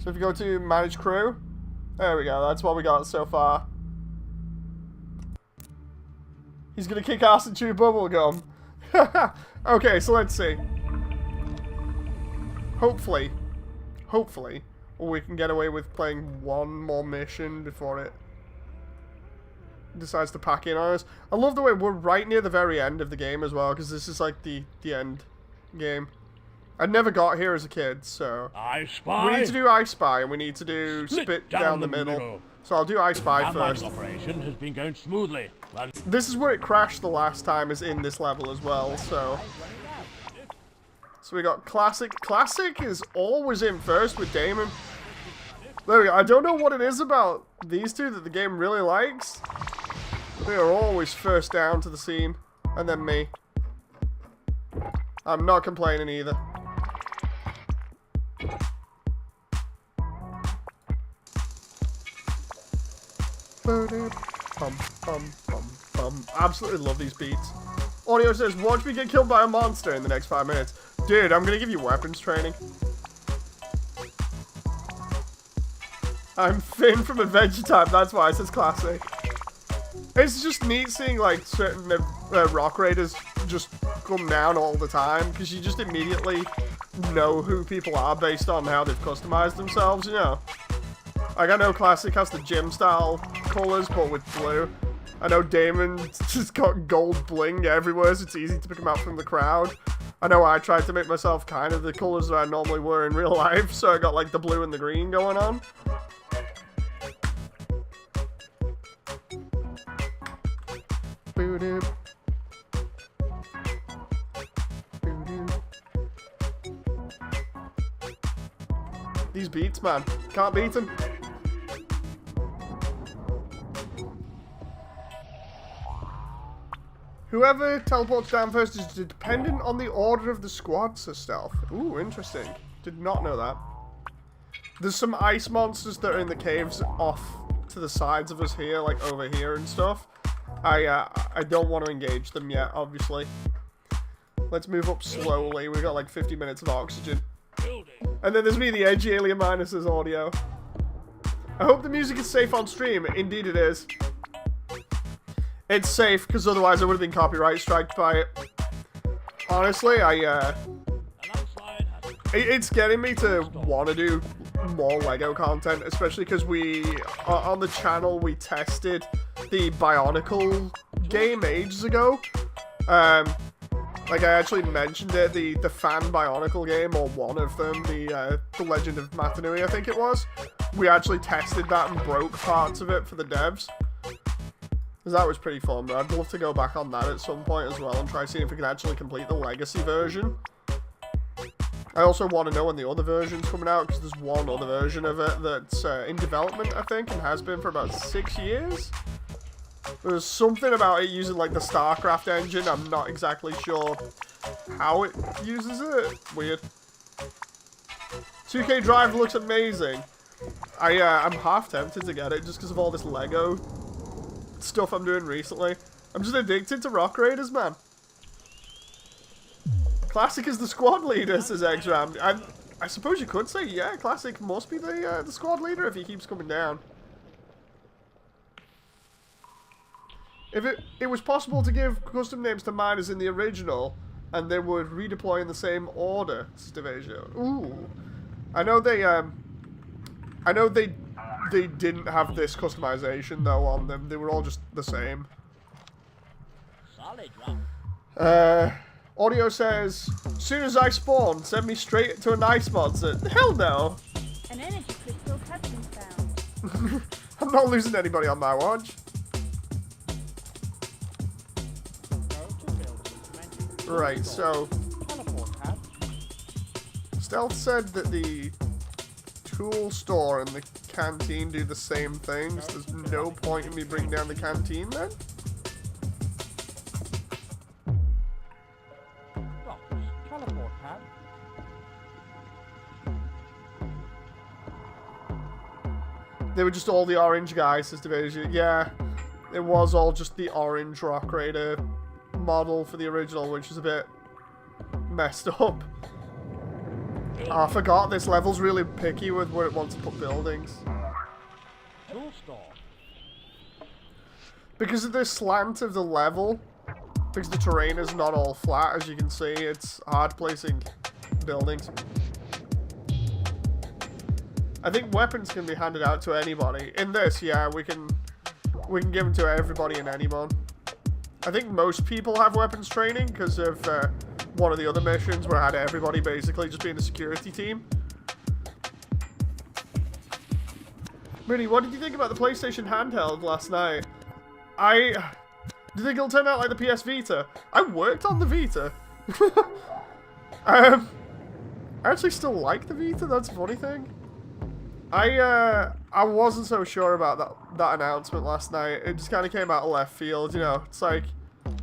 So if you go to Manage Crew, there we go, that's what we got so far. He's gonna kick ass and chew bubblegum. Okay, so let's see. Hopefully, we can get away with playing one more mission before it decides to pack in on us. I love the way we're right near the very end of the game as well, because this is like the end game. I never got here as a kid, so I Spy. we need to do I Spy and we need to do Spit down the middle. So I'll do I Spy first. Our operation has been going smoothly. Well, this is where it crashed the last time, is in this level as well, so we got Classic. Classic is always in first with Damon. There we go. I don't know what it is about these two that the game really likes. They are always first down to the scene. And then me. I'm not complaining either. Absolutely love these beats. Audio says, watch me get killed by a monster in the next 5 minutes. Dude, I'm gonna give you weapons training. I'm Finn from Adventure Time, that's why it says classic. It's just neat seeing like certain rock raiders just come down all the time, because you just immediately know who people are based on how they've customized themselves, you know. Like I know Classic has the gym style colors, but with blue. I know Damon just got gold bling everywhere, so it's easy to pick him out from the crowd. I know I tried to make myself kind of the colors that I normally wear in real life, so I got like the blue and the green going on. These beats, man. Can't beat them. Whoever teleports down first is dependent on the order of the squad, says Stealth. Ooh, interesting. Did not know that. There's some ice monsters that are in the caves off to the sides of us here, like over here and stuff. I don't want to engage them yet, obviously. Let's move up slowly. We've got like 50 minutes of oxygen. And then there's me, the edgy alien miner, says Audio. I hope the music is safe on stream. Indeed it is. It's safe, because otherwise I would have been copyright striked by it. Honestly, it's getting me to want to do more Lego content, especially because on the channel, we tested the Bionicle game ages ago. Like I actually mentioned it, the fan Bionicle game, or one of them, the Legend of Matanui, I think it was. We actually tested that and broke parts of it for the devs. Because that was pretty fun, but I'd love to go back on that at some point as well and try seeing if we can actually complete the Legacy version. I also want to know when the other version's coming out, because there's one other version of it that's in development, I think, and has been for about 6 years. There's something about it using like the StarCraft engine. I'm not exactly sure how it uses it. Weird. 2K Drive looks amazing. I'm half tempted to get it just because of all this Lego stuff I'm doing recently. I'm just addicted to Rock Raiders, man. Classic is the squad leader, says X-Ram. I suppose you could say, yeah, Classic must be the squad leader if he keeps coming down. If it was possible to give custom names to miners in the original, and they would redeploy in the same order, says Devasia. Ooh. I know they didn't have this customization though on them. They were all just the same. Solid rock. Audio says, as soon as I spawn, send me straight to a nice mod. Hell no. An energy crystal has been found. I'm not losing anybody on my watch. Right, so Stealth said that the tool store and the canteen do the same things. There's no point in me bringing down the canteen then? They were just all the orange guys, says Devasia. Yeah, it was all just the orange Rock Raider model for the original, which is a bit messed up. Oh, I forgot this level's really picky with where it wants to put buildings. Tool store. Because of the slant of the level, because the terrain is not all flat, as you can see, it's hard placing buildings. I think weapons can be handed out to anybody. In this, yeah, we can give them to everybody and anyone. I think most people have weapons training because of one of the other missions where I had everybody basically just being a security team. Minnie, what did you think about the PlayStation handheld last night? Do you think it'll turn out like the PS Vita? I worked on the Vita. I actually still like the Vita, that's a funny thing. I wasn't so sure about that announcement last night. It just kind of came out of left field, you know. It's like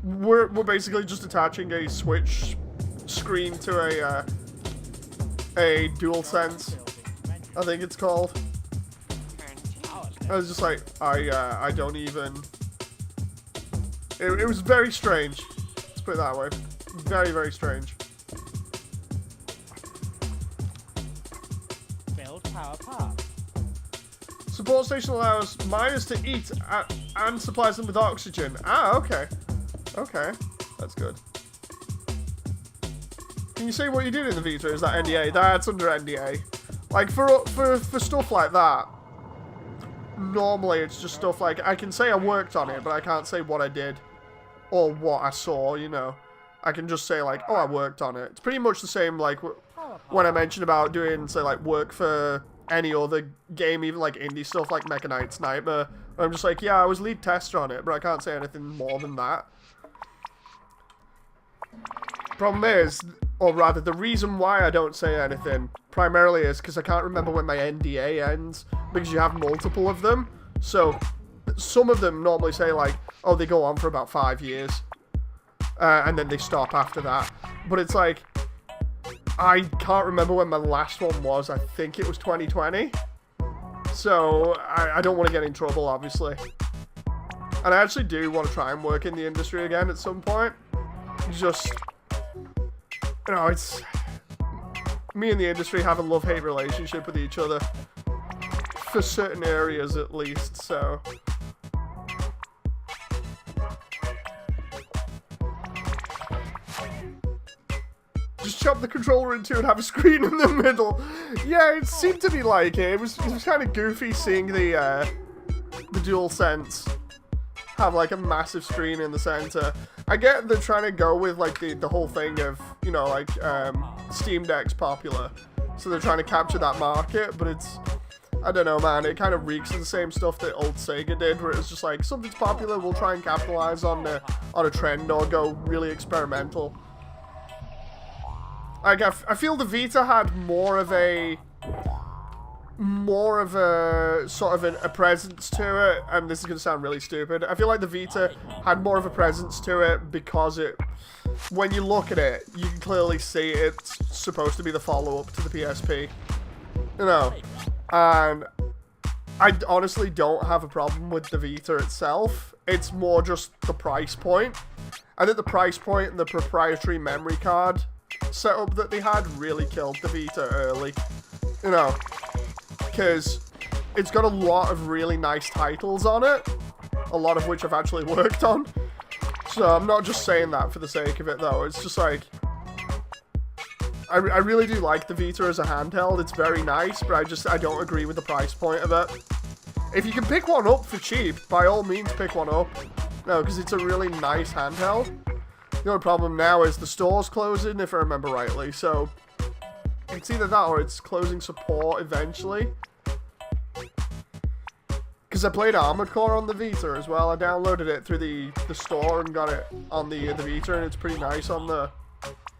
we're basically just attaching a Switch screen to a DualSense, I think it's called. I was just like, I don't even. It was very strange. Let's put it that way. Very, very strange. Power park. Support station allows miners to eat and supplies them with oxygen. Ah, okay. Okay, that's good. Can you say what you did in the Vita? Is that NDA? That's under NDA. Like, for stuff like that, normally it's just stuff like, I can say I worked on it, but I can't say what I did or what I saw, you know. I can just say, like, oh, I worked on it. It's pretty much the same, like, when I mentioned about doing, say, like, work for any other game, even, like, indie stuff, like Mega Knight Sniper. I'm just like, yeah, I was lead tester on it, but I can't say anything more than that. Problem is, or rather, the reason why I don't say anything, primarily is because I can't remember when my NDA ends, because you have multiple of them. So, some of them normally say, like, oh, they go on for about 5 years. And then they stop after that. But it's like, I can't remember when my last one was. I think it was 2020. So, I don't want to get in trouble, obviously. And I actually do want to try and work in the industry again at some point. Just, you know, it's... Me and the industry have a love-hate relationship with each other. For certain areas, at least, so... Just chop the controller in two and have a screen in the middle. Yeah, it seemed to be like it. It was kind of goofy seeing the DualSense have like a massive screen in the center. I get they're trying to go with like the whole thing of, you know, like Steam Deck's popular, so they're trying to capture that market. But it's, I don't know, man. It kind of reeks of the same stuff that old Sega did, where it's just like something's popular, we'll try and capitalize on a trend or go really experimental. Like, I feel the Vita had more of a sort of a presence to it, and this is going to sound really stupid. I feel like the Vita had more of a presence to it because it, when you look at it, you can clearly see it's supposed to be the follow-up to the PSP. You know, and I honestly don't have a problem with the Vita itself. It's more just the price point. I think the price point and the proprietary memory card setup that they had really killed the Vita early. You know, because it's got a lot of really nice titles on it, a lot of which I've actually worked on. So I'm not just saying that for the sake of it, though. It's just like, I really do like the Vita as a handheld. It's very nice, but I don't agree with the price point of it. If you can pick one up for cheap, by all means pick one up. No, because it's a really nice handheld. The only problem now is the store's closing, if I remember rightly. So it's either that or it's closing support eventually. Because I played Armored Core on the Vita as well. I downloaded it through the store and got it on the Vita, and it's pretty nice on the...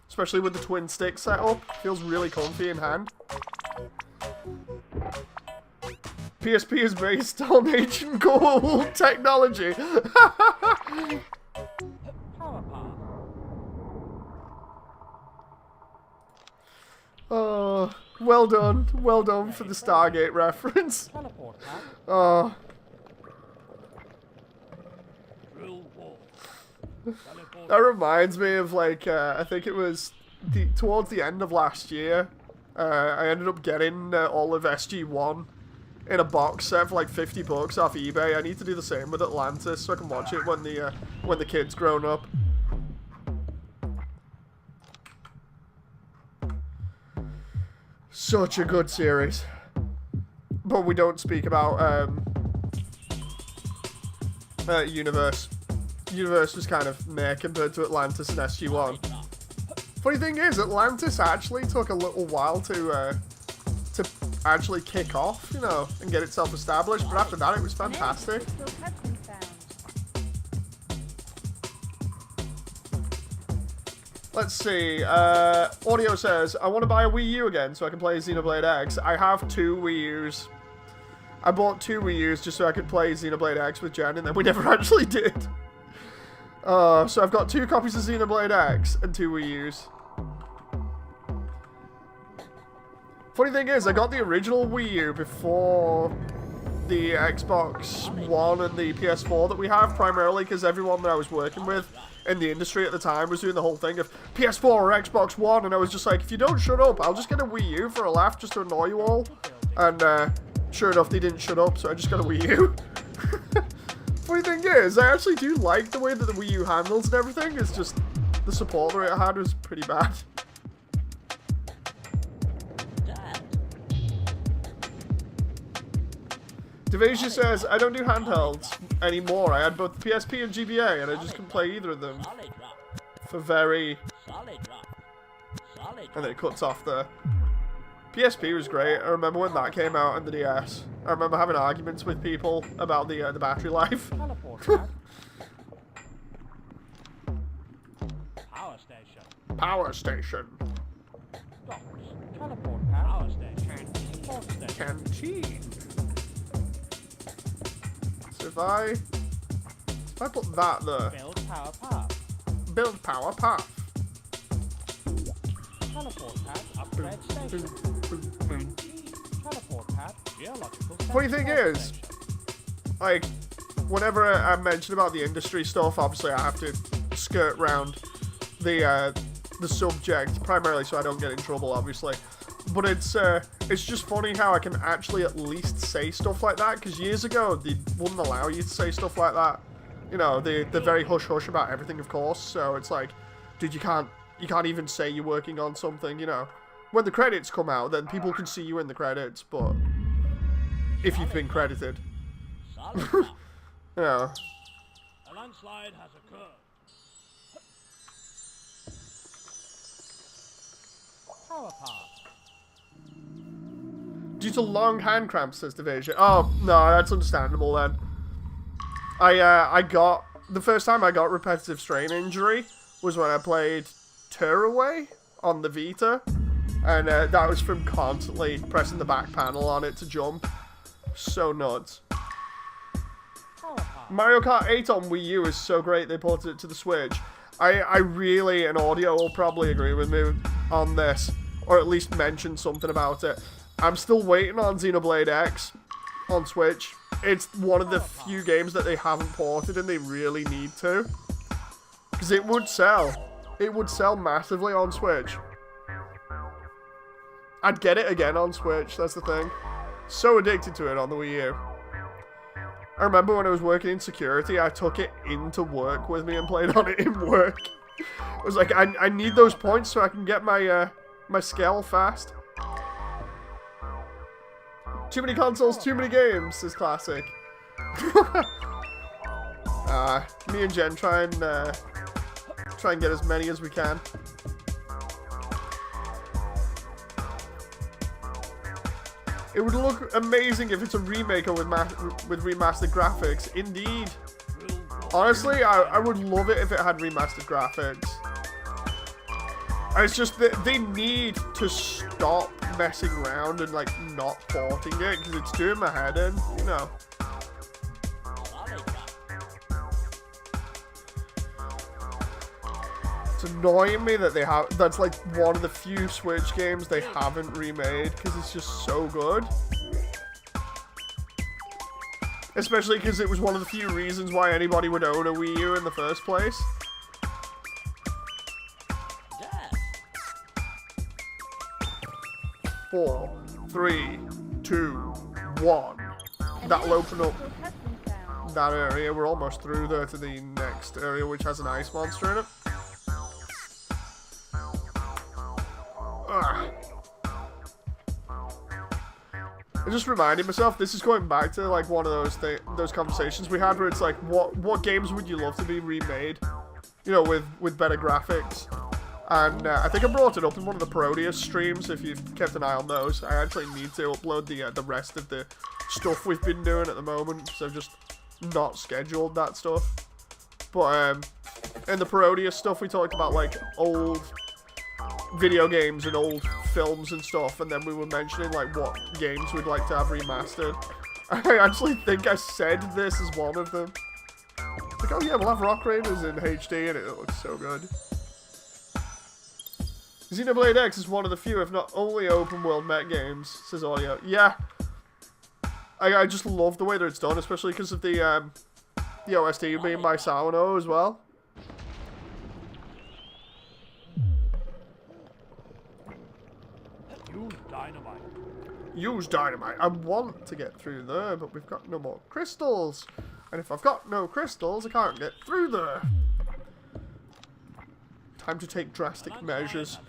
Especially with the twin stick setup. Feels really comfy in hand. PSP is based on ancient gold technology. Oh, well done. Well done for the Stargate reference. Oh. That reminds me of, like, I think it was towards the end of last year. I ended up getting all of SG-1 in a box set for like $50 off eBay. I need to do the same with Atlantis so I can watch it when the kid's grown up. Such a good series. But we don't speak about Universe. Universe was kind of meh compared to Atlantis and SG-1. Funny thing is, Atlantis actually took a little while to actually kick off, you know, and get itself established, but after that it was fantastic. Let's see, Audio says, I want to buy a Wii U again so I can play Xenoblade X. I have 2 Wii U's. I bought 2 Wii U's just so I could play Xenoblade X with Jen, and then we never actually did. So I've got 2 copies of Xenoblade X and 2 Wii U's. Funny thing is, I got the original Wii U before the Xbox One and the PS4 that we have, primarily because everyone that I was working with in the industry at the time was doing the whole thing of PS4 or Xbox One, and I was just like, if you don't shut up, I'll just get a Wii U for a laugh just to annoy you all. And sure enough, they didn't shut up, so I just got a Wii U. Funny thing is, I actually do like the way that the Wii U handles and everything. It's just the support rate I had was pretty bad. Devasia says, I don't do handhelds anymore. I had both the PSP and GBA, and I just couldn't play either of them. For very... And then it cuts off there. PSP was great. I remember when that came out on the DS. I remember having arguments with people about the battery life. Power station. Power station. Power station. Canteen. So if I put that there. Build power path. Build power path. Teleport pad. Upgrade station. Teleport pad. Geological. Funny thing is, like, whenever I mention about the industry stuff, obviously I have to skirt round the subject primarily so I don't get in trouble, obviously. But it's just funny how I can actually at least say stuff like that, because years ago they wouldn't allow you to say stuff like that. You know, they're very hush-hush about everything, of course, so it's like, dude, you can't even say you're working on something, you know. When the credits come out, then people can see you in the credits, but if you've been credited. Yeah. A landslide has occurred. Power path. Due to long hand cramps, says Devasia. Oh, no, that's understandable then. I got... The first time I got repetitive strain injury was when I played Tearaway on the Vita. And that was from constantly pressing the back panel on it to jump. So nuts. Mario Kart 8 on Wii U is so great they ported it to the Switch. I really, and Audio will probably agree with me on this, or at least mention something about it. I'm still waiting on Xenoblade X on Switch. It's one of the few games that they haven't ported and they really need to. Because it would sell. It would sell massively on Switch. I'd get it again on Switch, that's the thing. So addicted to it on the Wii U. I remember when I was working in security, I took it into work with me and played on it in work. I was like, I need those points so I can get my my skill fast. Too many consoles, too many games is classic. Me and Jen try and get as many as we can. It would look amazing if it's a remake with remastered graphics. Indeed. Honestly, I would love it if it had remastered graphics. It's just that they need to stop messing around and like not porting it because it's doing my head in, you know. It's annoying me that that's like one of the few Switch games they haven't remade because it's just so good. Especially because it was one of the few reasons why anybody would own a Wii U in the first place. 4, 3, 2, 1. That'll open up that area. We're almost through there to the next area, which has an ice monster in it. Ugh. I just reminded myself, this is going back to like one of those conversations we had where it's like, what games would you love to be remade? You know, with better graphics. And I think I brought it up in one of the Parodius streams, if you've kept an eye on those. I actually need to upload the rest of the stuff we've been doing at the moment, so I've just not scheduled that stuff. But in the Parodius stuff, we talked about like old video games and old films and stuff, and then we were mentioning like what games we'd like to have remastered. I actually think I said this as one of them. Like, oh yeah, we'll have Rock Raiders in HD, and it looks so good. Xenoblade X is one of the few, if not only, open world mech games, says Audio. Yeah. I just love the way that it's done, especially because of the OST being by Sawano as well. Use dynamite. Use dynamite. I want to get through there, but we've got no more crystals. And if I've got no crystals, I can't get through there. Time to take drastic measures.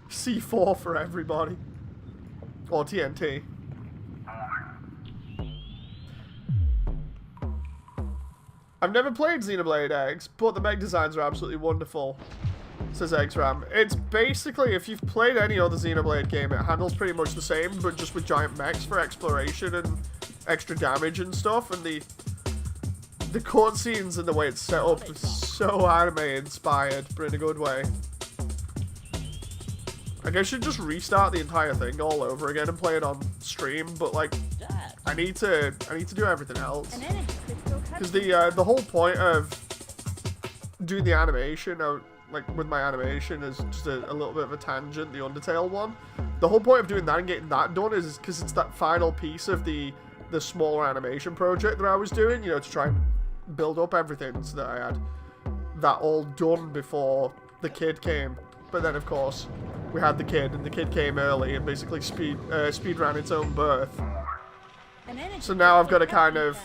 C4 for everybody. Or TNT. I've never played Xenoblade X, but the mech designs are absolutely wonderful, says XRAM. It's basically, if you've played any other Xenoblade game, it handles pretty much the same, but just with giant mechs for exploration and extra damage and stuff, and the cutscenes and the way it's set up is so anime inspired, but in a good way. Like, I should just restart the entire thing all over again and play it on stream, but like, I need to do everything else. Because the whole point of doing the animation, like with my animation, is just a little bit of a tangent, the Undertale one. The whole point of doing that and getting that done is because it's that final piece of the smaller animation project that I was doing, you know, to try and build up everything so that I had that all done before the kid came. But then, of course, we had the kid, and the kid came early and basically speed ran its own birth. So now I've got to kind of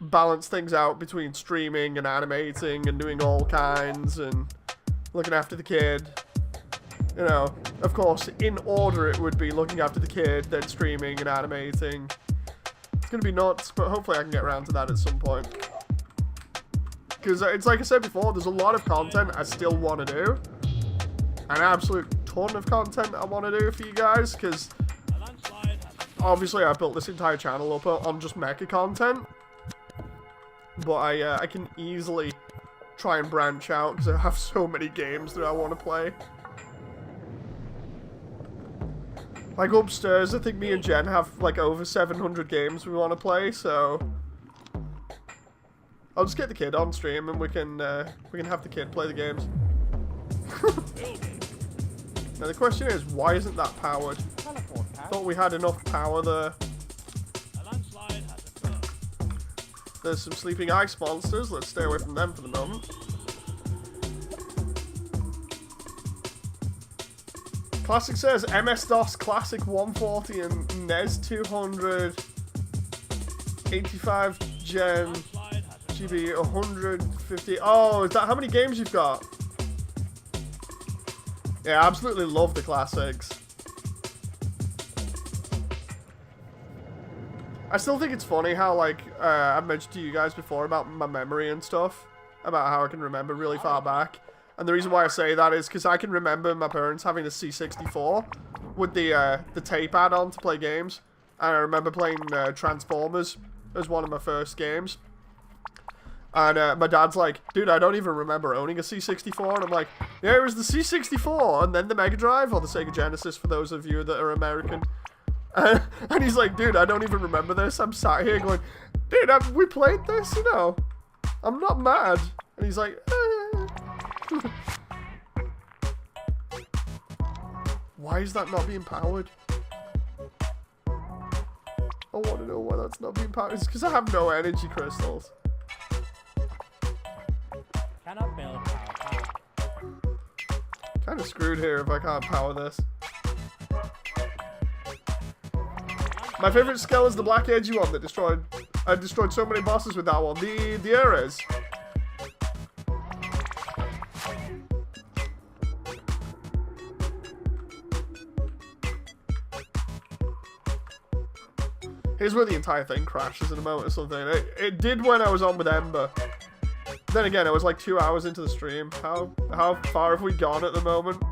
balance things out between streaming and animating and doing all kinds and looking after the kid. You know, of course, in order it would be looking after the kid, then streaming and animating. It's going to be nuts, but hopefully I can get around to that at some point. Because it's like I said before, there's a lot of content I still want to do. An absolute ton of content I want to do for you guys, because obviously I built this entire channel up on just mecha content. But I can easily try and branch out, because I have so many games that I want to play. Like upstairs, I think me and Jen have like over 700 games we want to play, so I'll just get the kid on stream and we can have the kid play the games. Now the question is, why isn't that powered? I thought we had enough power there. there's some sleeping ice monsters. Let's stay away from them for the moment. Classic says MS-DOS Classic 140 and NES 200 85 Gen GB 150. Oh, is that how many games you've got? Yeah, I absolutely love the classics. I still think it's funny how, like, I've mentioned to you guys before about my memory and stuff, about how I can remember really far back. And the reason why I say that is because I can remember my parents having a C64 with the tape add-on to play games. And I remember playing Transformers as one of my first games. And my dad's like, dude, I don't even remember owning a C64. And I'm like, yeah, it was the C64 and then the Mega Drive, or the Sega Genesis for those of you that are American. And he's like, dude, I don't even remember this. I'm sat here going, dude, we played this, you know. I'm not mad. And he's like, why is that not being powered? I want to know why that's not being powered. It's because I have no energy crystals. Cannot build power. Kind of screwed here if I can't power this. My favorite skill is the black edgy one that destroyed. I destroyed so many bosses with that one. The Ares. Here's where the entire thing crashes in a moment or something. It did when I was on with Ember. Then again, it was like 2 hours into the stream. How far have we gone at the moment?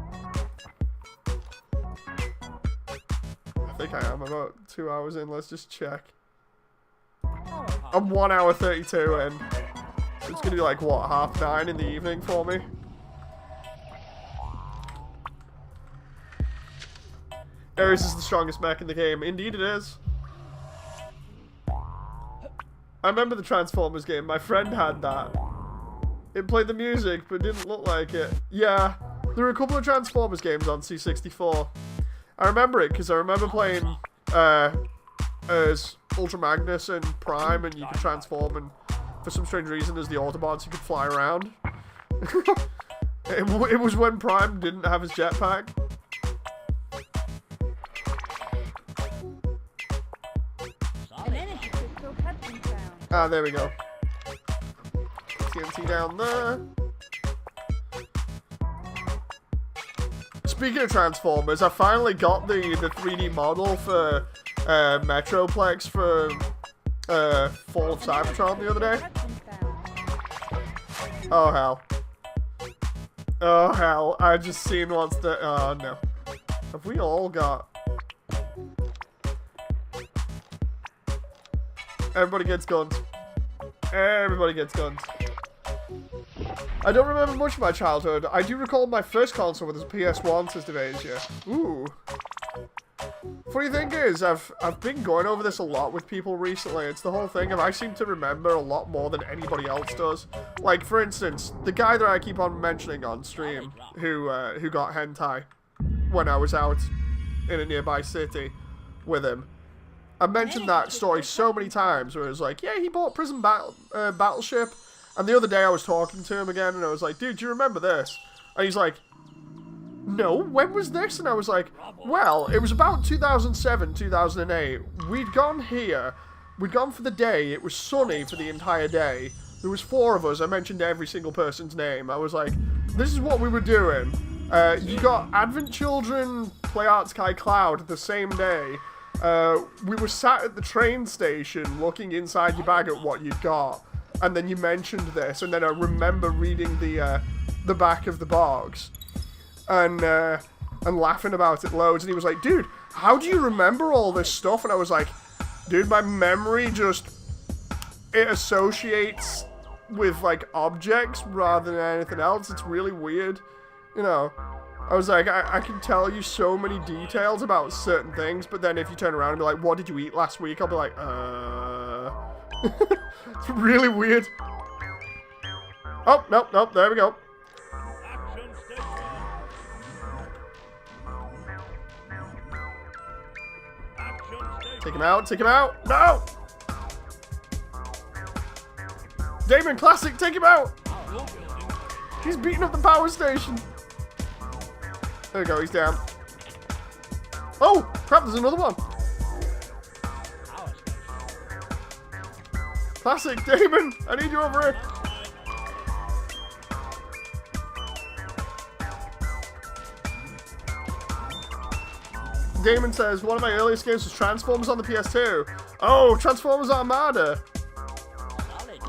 I think I am about 2 hours in. Let's just check. I'm 1 hour 32 in. So it's gonna be like, what, 9:30 in the evening for me? Ares is the strongest mech in the game. Indeed it is. I remember the Transformers game. My friend had that. It played the music, but didn't look like it. Yeah, there were a couple of Transformers games on C64. I remember it because I remember playing as Ultra Magnus and Prime, and you could transform, and for some strange reason, as the Autobots, you could fly around. It was when Prime didn't have his jetpack. Ah, there we go. TNT down there. Speaking of Transformers, I finally got the 3D model for Metroplex for Fall of Cybertron the other day. Oh hell. Oh hell. I just seen once the... Oh no. Have we all got... Everybody gets guns. Everybody gets guns. I don't remember much of my childhood. I do recall my first console was a PS1, says Devasia. Ooh. Funny thing is, I've been going over this a lot with people recently. It's the whole thing of I seem to remember a lot more than anybody else does. Like, for instance, the guy that I keep on mentioning on stream, who got hentai when I was out in a nearby city with him. I mentioned that story so many times where it was like, yeah, he bought Prison Battleship. And the other day I was talking to him again and I was like, dude, do you remember this? And he's like, no, when was this? And I was like, well, it was about 2007, 2008. We'd gone here. We'd gone for the day. It was sunny for the entire day. There was 4 of us. I mentioned every single person's name. I was like, this is what we were doing. You got Advent Children, Play Art Sky Cloud the same day. We were sat at the train station looking inside your bag at what you'd got, and then you mentioned this, and then I remember reading the back of the box, and laughing about it loads, and he was like, dude, how do you remember all this stuff? And I was like, dude, my memory just, it associates with, like, objects rather than anything else. It's really weird, you know. I was like, I can tell you so many details about certain things, but then if you turn around and be like, what did you eat last week? I'll be like, It's really weird. Oh, nope, there we go. Take him out, no! Damon, classic, take him out! He's beating up the power station. There we go, he's down. Oh, crap, there's another one. Classic, Damon, I need you over here. Damon says, one of my earliest games was Transformers on the PS2. Oh, Transformers Armada.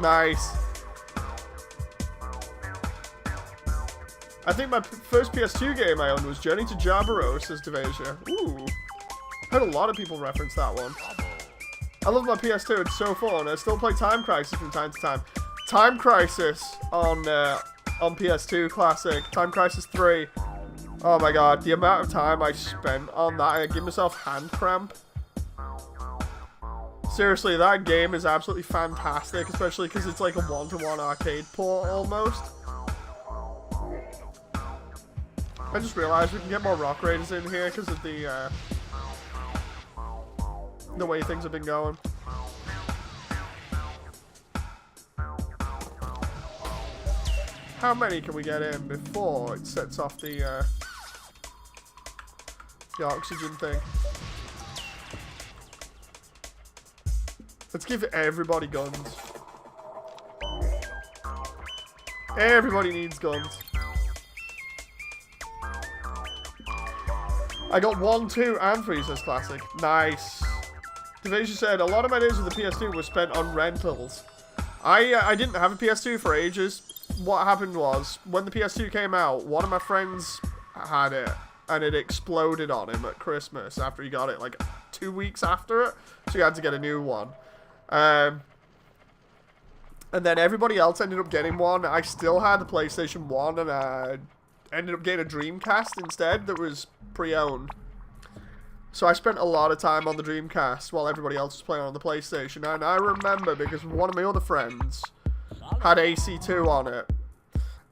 Nice. I think my first PS2 game I owned was Journey to Jabberoo, says Devasia. Ooh. Heard a lot of people reference that one. I love my PS2, it's so fun. I still play Time Crisis from time to time. Time Crisis on PS2 Classic. Time Crisis 3. Oh my god, the amount of time I spent on that, I give myself hand cramp. Seriously, that game is absolutely fantastic, especially because it's like a one-to-one arcade port almost. I just realized we can get more Rock Raiders in here because of the way things have been going. How many can we get in before it sets off the oxygen thing? Let's give everybody guns. Everybody needs guns. I got 1, 2, and 3, says Classic. Nice. Devasia said, a lot of my days with the PS2 were spent on rentals. I didn't have a PS2 for ages. What happened was, when the PS2 came out, one of my friends had it, and it exploded on him at Christmas after he got it, like 2 weeks after it. So he had to get a new one. And then everybody else ended up getting one. I still had the PlayStation 1, and I ended up getting a Dreamcast instead that was pre-owned. So I spent a lot of time on the Dreamcast while everybody else was playing on the PlayStation. And I remember because one of my other friends had AC2 on it.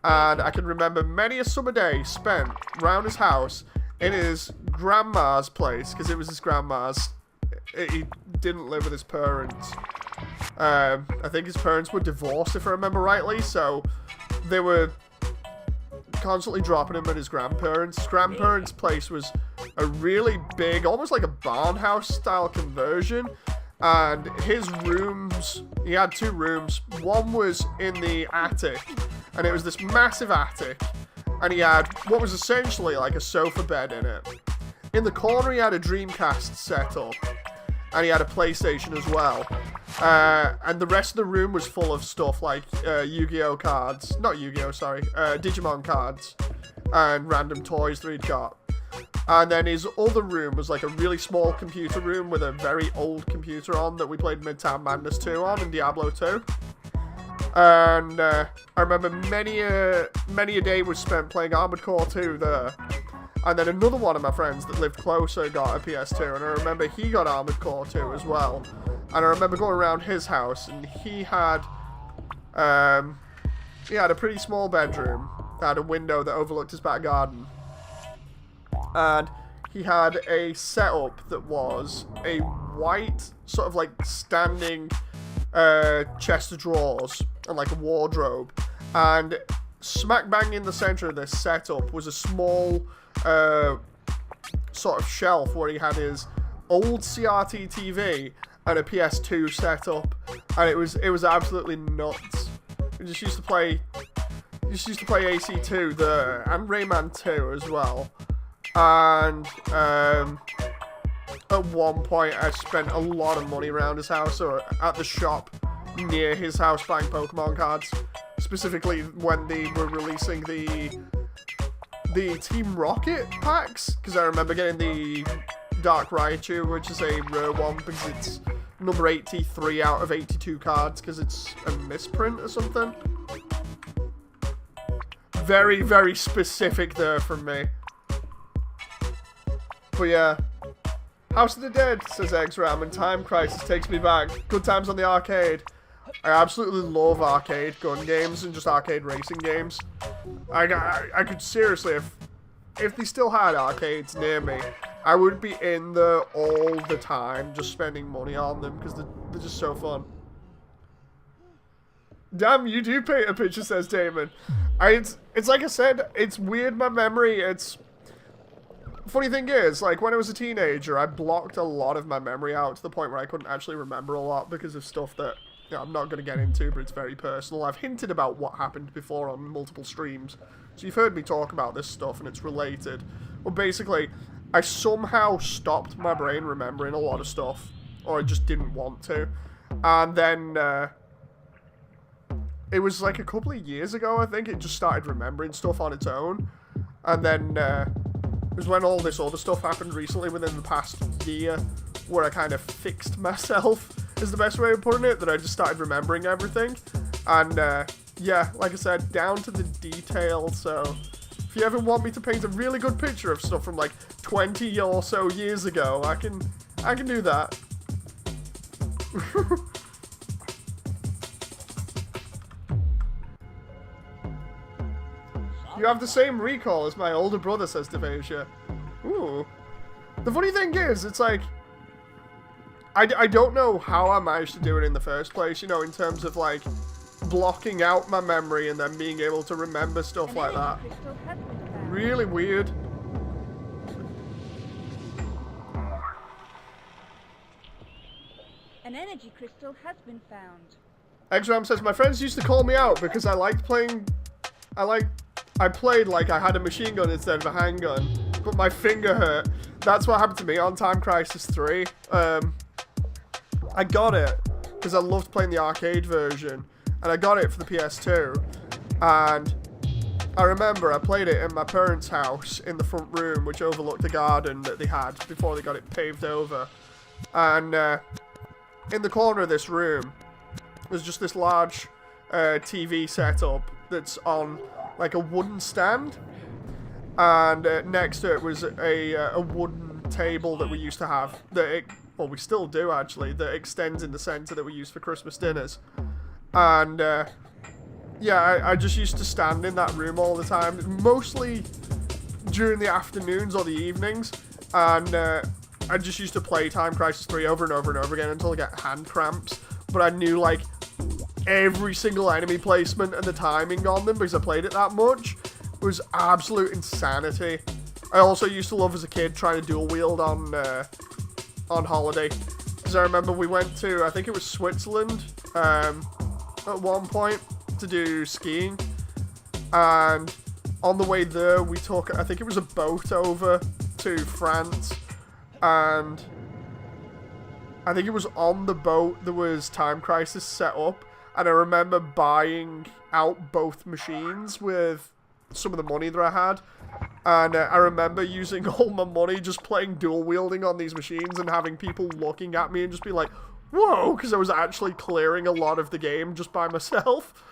And I can remember many a summer day spent round his house in his grandma's place, because it was his grandma's. He didn't live with his parents. I think his parents were divorced, if I remember rightly, so they were constantly dropping him at his grandparents'. His grandparents' place was a really big, almost like a barn house style conversion, and his rooms, he had 2 rooms. One was in the attic, and it was this massive attic, and he had what was essentially like a sofa bed in it. In the corner he had a Dreamcast set up, and he had a PlayStation as well. And the rest of the room was full of stuff like Yu-Gi-Oh cards. Not Yu-Gi-Oh, sorry. Digimon cards. And random toys that he'd got. And then his other room was like a really small computer room with a very old computer on that we played Midtown Madness 2 on and Diablo 2. And I remember many a day was spent playing Armored Core 2 there. And then another one of my friends that lived closer got a PS2, and I remember he got Armored Core 2 as well. And I remember going around his house, and he had a pretty small bedroom that had a window that overlooked his back garden. And he had a setup that was a white, sort of like standing chest of drawers and like a wardrobe. And smack bang in the center of this setup was a small sort of shelf where he had his old CRT TV and a PS2 setup, and it was absolutely nuts. We just used to play AC2 there, and Rayman 2 as well. And at one point I spent a lot of money around his house or at the shop near his house buying Pokemon cards, specifically when they were releasing the Team Rocket packs, because I remember getting the Dark Raichu, which is a rare one because it's number 83 out of 82 cards because it's a misprint or something. Very, very specific there from me. But yeah. House of the Dead, says X-Ram, and Time Crisis takes me back. Good times on the arcade. I absolutely love arcade gun games and just arcade racing games. I could seriously, if they still had arcades near me, I would be in there all the time, just spending money on them, because they're just so fun. Damn, you do paint a picture, says Damon. It's like I said, it's weird, my memory. It's... Funny thing is, like, when I was a teenager, I blocked a lot of my memory out to the point where I couldn't actually remember a lot because of stuff that, you know, I'm not going to get into, but it's very personal. I've hinted about what happened before on multiple streams, so you've heard me talk about this stuff and it's related. Well, basically, I somehow stopped my brain remembering a lot of stuff, or I just didn't want to. And then, it was like a couple of years ago, I think, it just started remembering stuff on its own. And then, it was when all this other stuff happened recently within the past year, where I kind of fixed myself, is the best way of putting it, that I just started remembering everything. And, yeah, like I said, down to the detail, so if you ever want me to paint a really good picture of stuff from like 20 or so years ago, I can do that. You have the same recall as my older brother, says Devasia. Ooh. The funny thing is, it's like... I don't know how I managed to do it in the first place, you know, in terms of, like, blocking out my memory and then being able to remember stuff like that. Really weird. An energy crystal has been found. Exram says, my friends used to call me out because I liked playing... I played like I had a machine gun instead of a handgun, but my finger hurt. That's what happened to me on Time Crisis 3. I got it because I loved playing the arcade version, and I got it for the PS2. And I remember I played it in my parents' house in the front room, which overlooked a garden that they had before they got it paved over. And in the corner of this room, there's just this large TV setup that's on like a wooden stand, and next to it was a wooden table that we used to have, well, we still do actually, that extends in the center, that we use for Christmas dinners. And yeah, I just used to stand in that room all the time, mostly during the afternoons or the evenings, and I just used to play Time Crisis 3 over and over and over again until I got hand cramps. But I knew like every single enemy placement and the timing on them because I played it that much. It was absolute insanity. I also used to love as a kid trying to dual wield on holiday, because I remember we went to, I think it was Switzerland at one point to do skiing, and on the way there we took, I think it was a boat over to France, and I think it was on the boat there was Time Crisis set up, and I remember buying out both machines with some of the money that I had. And I remember using all my money just playing dual wielding on these machines and having people looking at me and just be like, whoa, because I was actually clearing a lot of the game just by myself.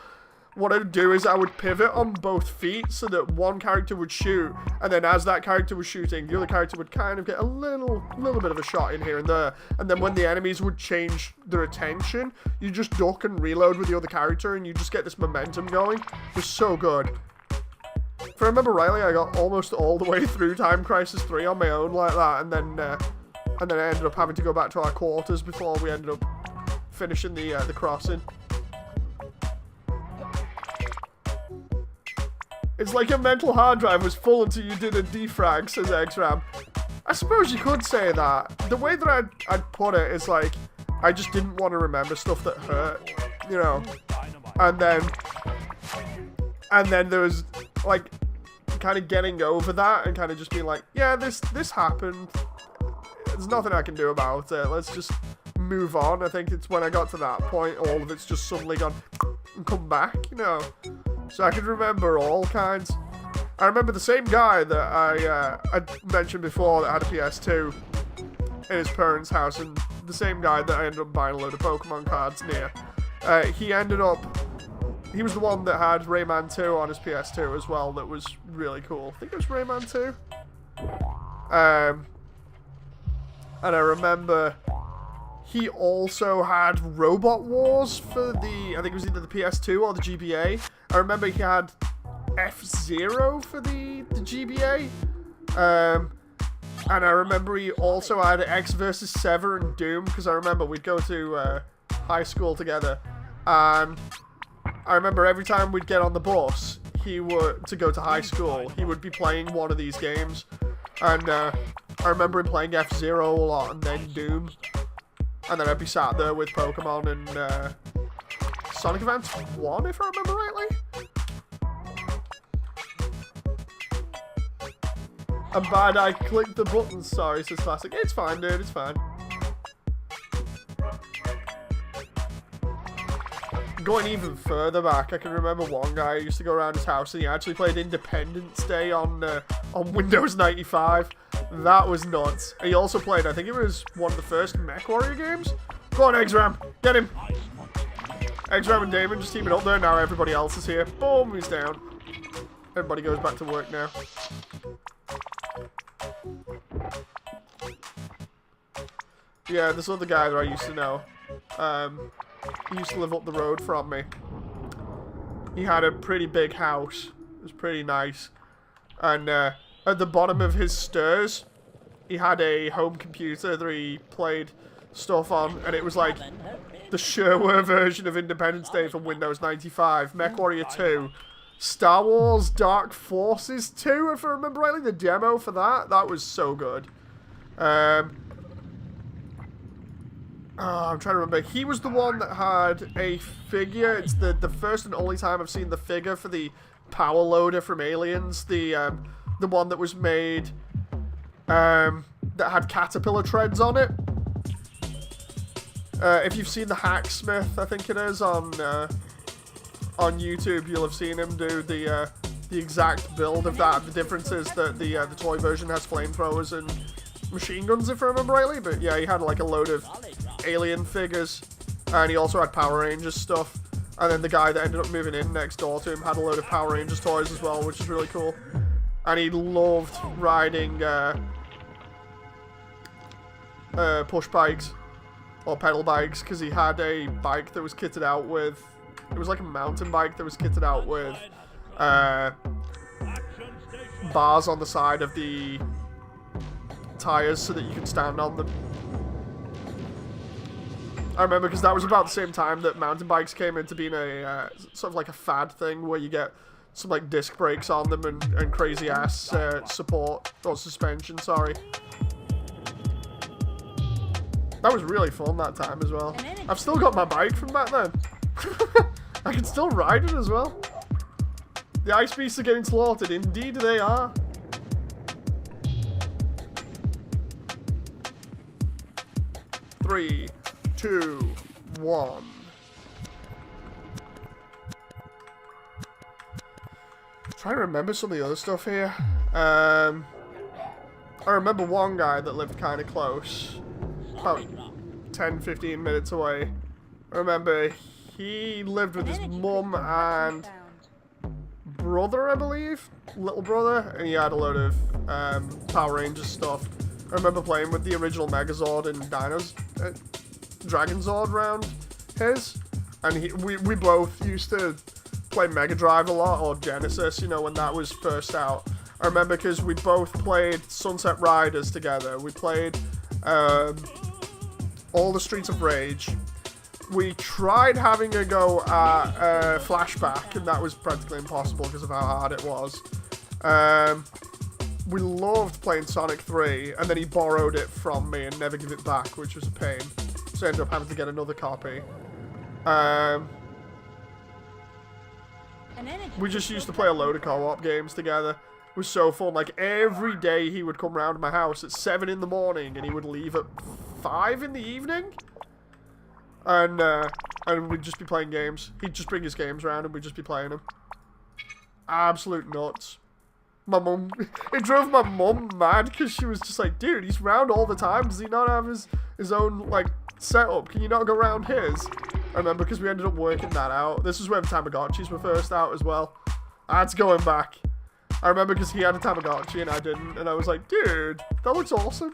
What I'd do is I would pivot on both feet so that one character would shoot, and then as that character was shooting, the other character would kind of get a little bit of a shot in here and there. And then when the enemies would change their attention, you just duck and reload with the other character, and you just get this momentum going. It was so good. If I remember rightly, I got almost all the way through Time Crisis 3 on my own like that, and then I ended up having to go back to our quarters before we ended up finishing the crossing. It's like your mental hard drive was full until you did a defrag, says Xram. I suppose you could say that. The way that I'd put it is like, I just didn't want to remember stuff that hurt, you know. And then there was like kind of getting over that and kind of just being like, yeah, this happened. There's nothing I can do about it. Let's just move on. I think it's when I got to that point, all of it's just suddenly gone and come back, you know. So I can remember all kinds. I remember the same guy that I mentioned before that had a PS2 in his parents' house, and the same guy that I ended up buying a load of Pokemon cards near. He was the one that had Rayman 2 on his PS2 as well. That was really cool. I think it was Rayman 2. And I remember he also had Robot Wars for the, I think it was either the PS2 or the GBA. I remember he had F-Zero for the GBA. And I remember he also had X vs. Sever and Doom, because I remember we'd go to high school together. And I remember every time we'd get on the bus, to go to high school, he would be playing one of these games. And I remember him playing F-Zero a lot, and then Doom. And then I'd be sat there with Pokemon and Sonic Advance 1, if I remember rightly. I'm bad, I clicked the buttons. Sorry, says Classic. It's fine, dude, it's fine. Going even further back, I can remember one guy who used to go around his house and he actually played Independence Day on Windows 95. That was nuts. And he also played, I think it was one of the first Mech Warrior games. Go on, Eggsram, get him. Eggsram and Damon just teaming up there. Now everybody else is here. Boom, he's down. Everybody goes back to work now. Yeah, this other guy that I used to know. He used to live up the road from me. He had a pretty big house. It was pretty nice. And at the bottom of his stairs, he had a home computer that he played stuff on. And it was like the shareware version of Independence Day from Windows 95. MechWarrior 2. Star Wars Dark Forces 2, if I remember rightly. The demo for that. That was so good. I'm trying to remember. He was the one that had a figure. It's the first and only time I've seen the figure for the power loader from Aliens. The one that was made that had caterpillar treads on it. If you've seen the Hacksmith, I think it is on YouTube, you'll have seen him do the exact build of that. The difference is that the toy version has flamethrowers and machine guns, if I remember rightly. But yeah, he had like a load of alien figures, and he also had Power Rangers stuff. And then the guy that ended up moving in next door to him had a load of Power Rangers toys as well, which is really cool. And he loved riding push bikes or pedal bikes, because he had a bike that was kitted out with, it was like a mountain bike that was kitted out with bars on the side of the tires so that you could stand on them. I remember because that was about the same time that mountain bikes came into being a sort of like a fad thing, where you get some like disc brakes on them and crazy ass support or suspension. Sorry, that was really fun that time as well. I've still got my bike from back then. I can still ride it as well. The ice beasts are getting slaughtered. Indeed, they are. Three, 2, 1. Trying to remember some of the other stuff here. I remember one guy that lived kind of close, about 10-15 minutes away. I remember he lived with his mum and brother, I believe, little brother, and he had a load of Power Rangers stuff. I remember playing with the original Megazord and Dragon Zord round his, and we both used to play Mega Drive a lot, or Genesis, you know, when that was first out. I remember because we both played Sunset Riders together. We played all the Streets of Rage. We tried having a go at Flashback, and that was practically impossible because of how hard it was. We loved playing Sonic 3, and then he borrowed it from me and never gave it back, which was a pain. So I ended up having to get another copy. We just used to play a load of co-op games together. It was so fun. Like, every day he would come round to my house at 7 in the morning, and he would leave at 5 in the evening. And we'd just be playing games. He'd just bring his games around, and we'd just be playing them. Absolute nuts. My mum, it drove my mum mad, because she was just like, dude, he's round all the time. Does he not have his own, like, setup? Can you not go around his? I remember because we ended up working that out. This was when Tamagotchis were first out as well. That's going back. I remember because he had a Tamagotchi and I didn't, and I was like, dude, that looks awesome.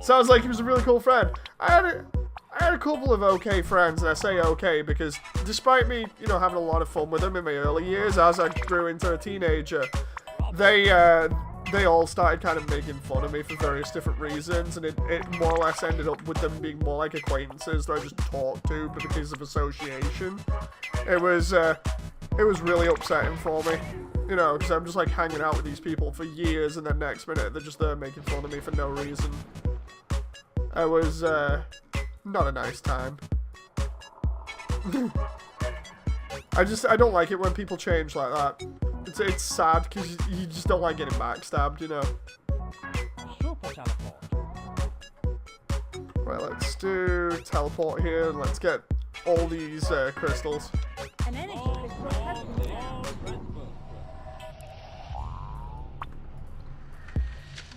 Sounds like he was a really cool friend. I had a couple of okay friends, and I say okay because despite me, you know, having a lot of fun with them in my early years, as I grew into a teenager, they they all started kind of making fun of me for various different reasons, and it more or less ended up with them being more like acquaintances that I just talked to because of association. It was really upsetting for me, you know, because I'm just like hanging out with these people for years, and then next minute they're just there making fun of me for no reason. It was not a nice time. I don't like it when people change like that. It's sad because you just don't like getting backstabbed, you know. Super teleport. Right, let's do teleport here and let's get all these crystals. An energy crystal has been found.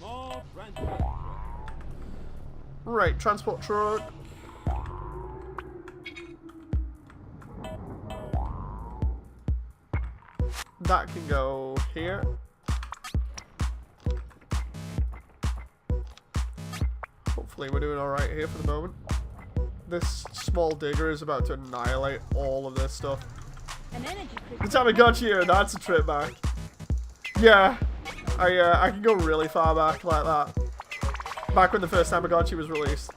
More transport. Right, transport truck. That can go here. Hopefully we're doing alright here for the moment. This small digger is about to annihilate all of this stuff. An energy crystal. The time I got here, that's a trip back. Yeah, I can go really far back like that. Back when the first Tamagotchi was released.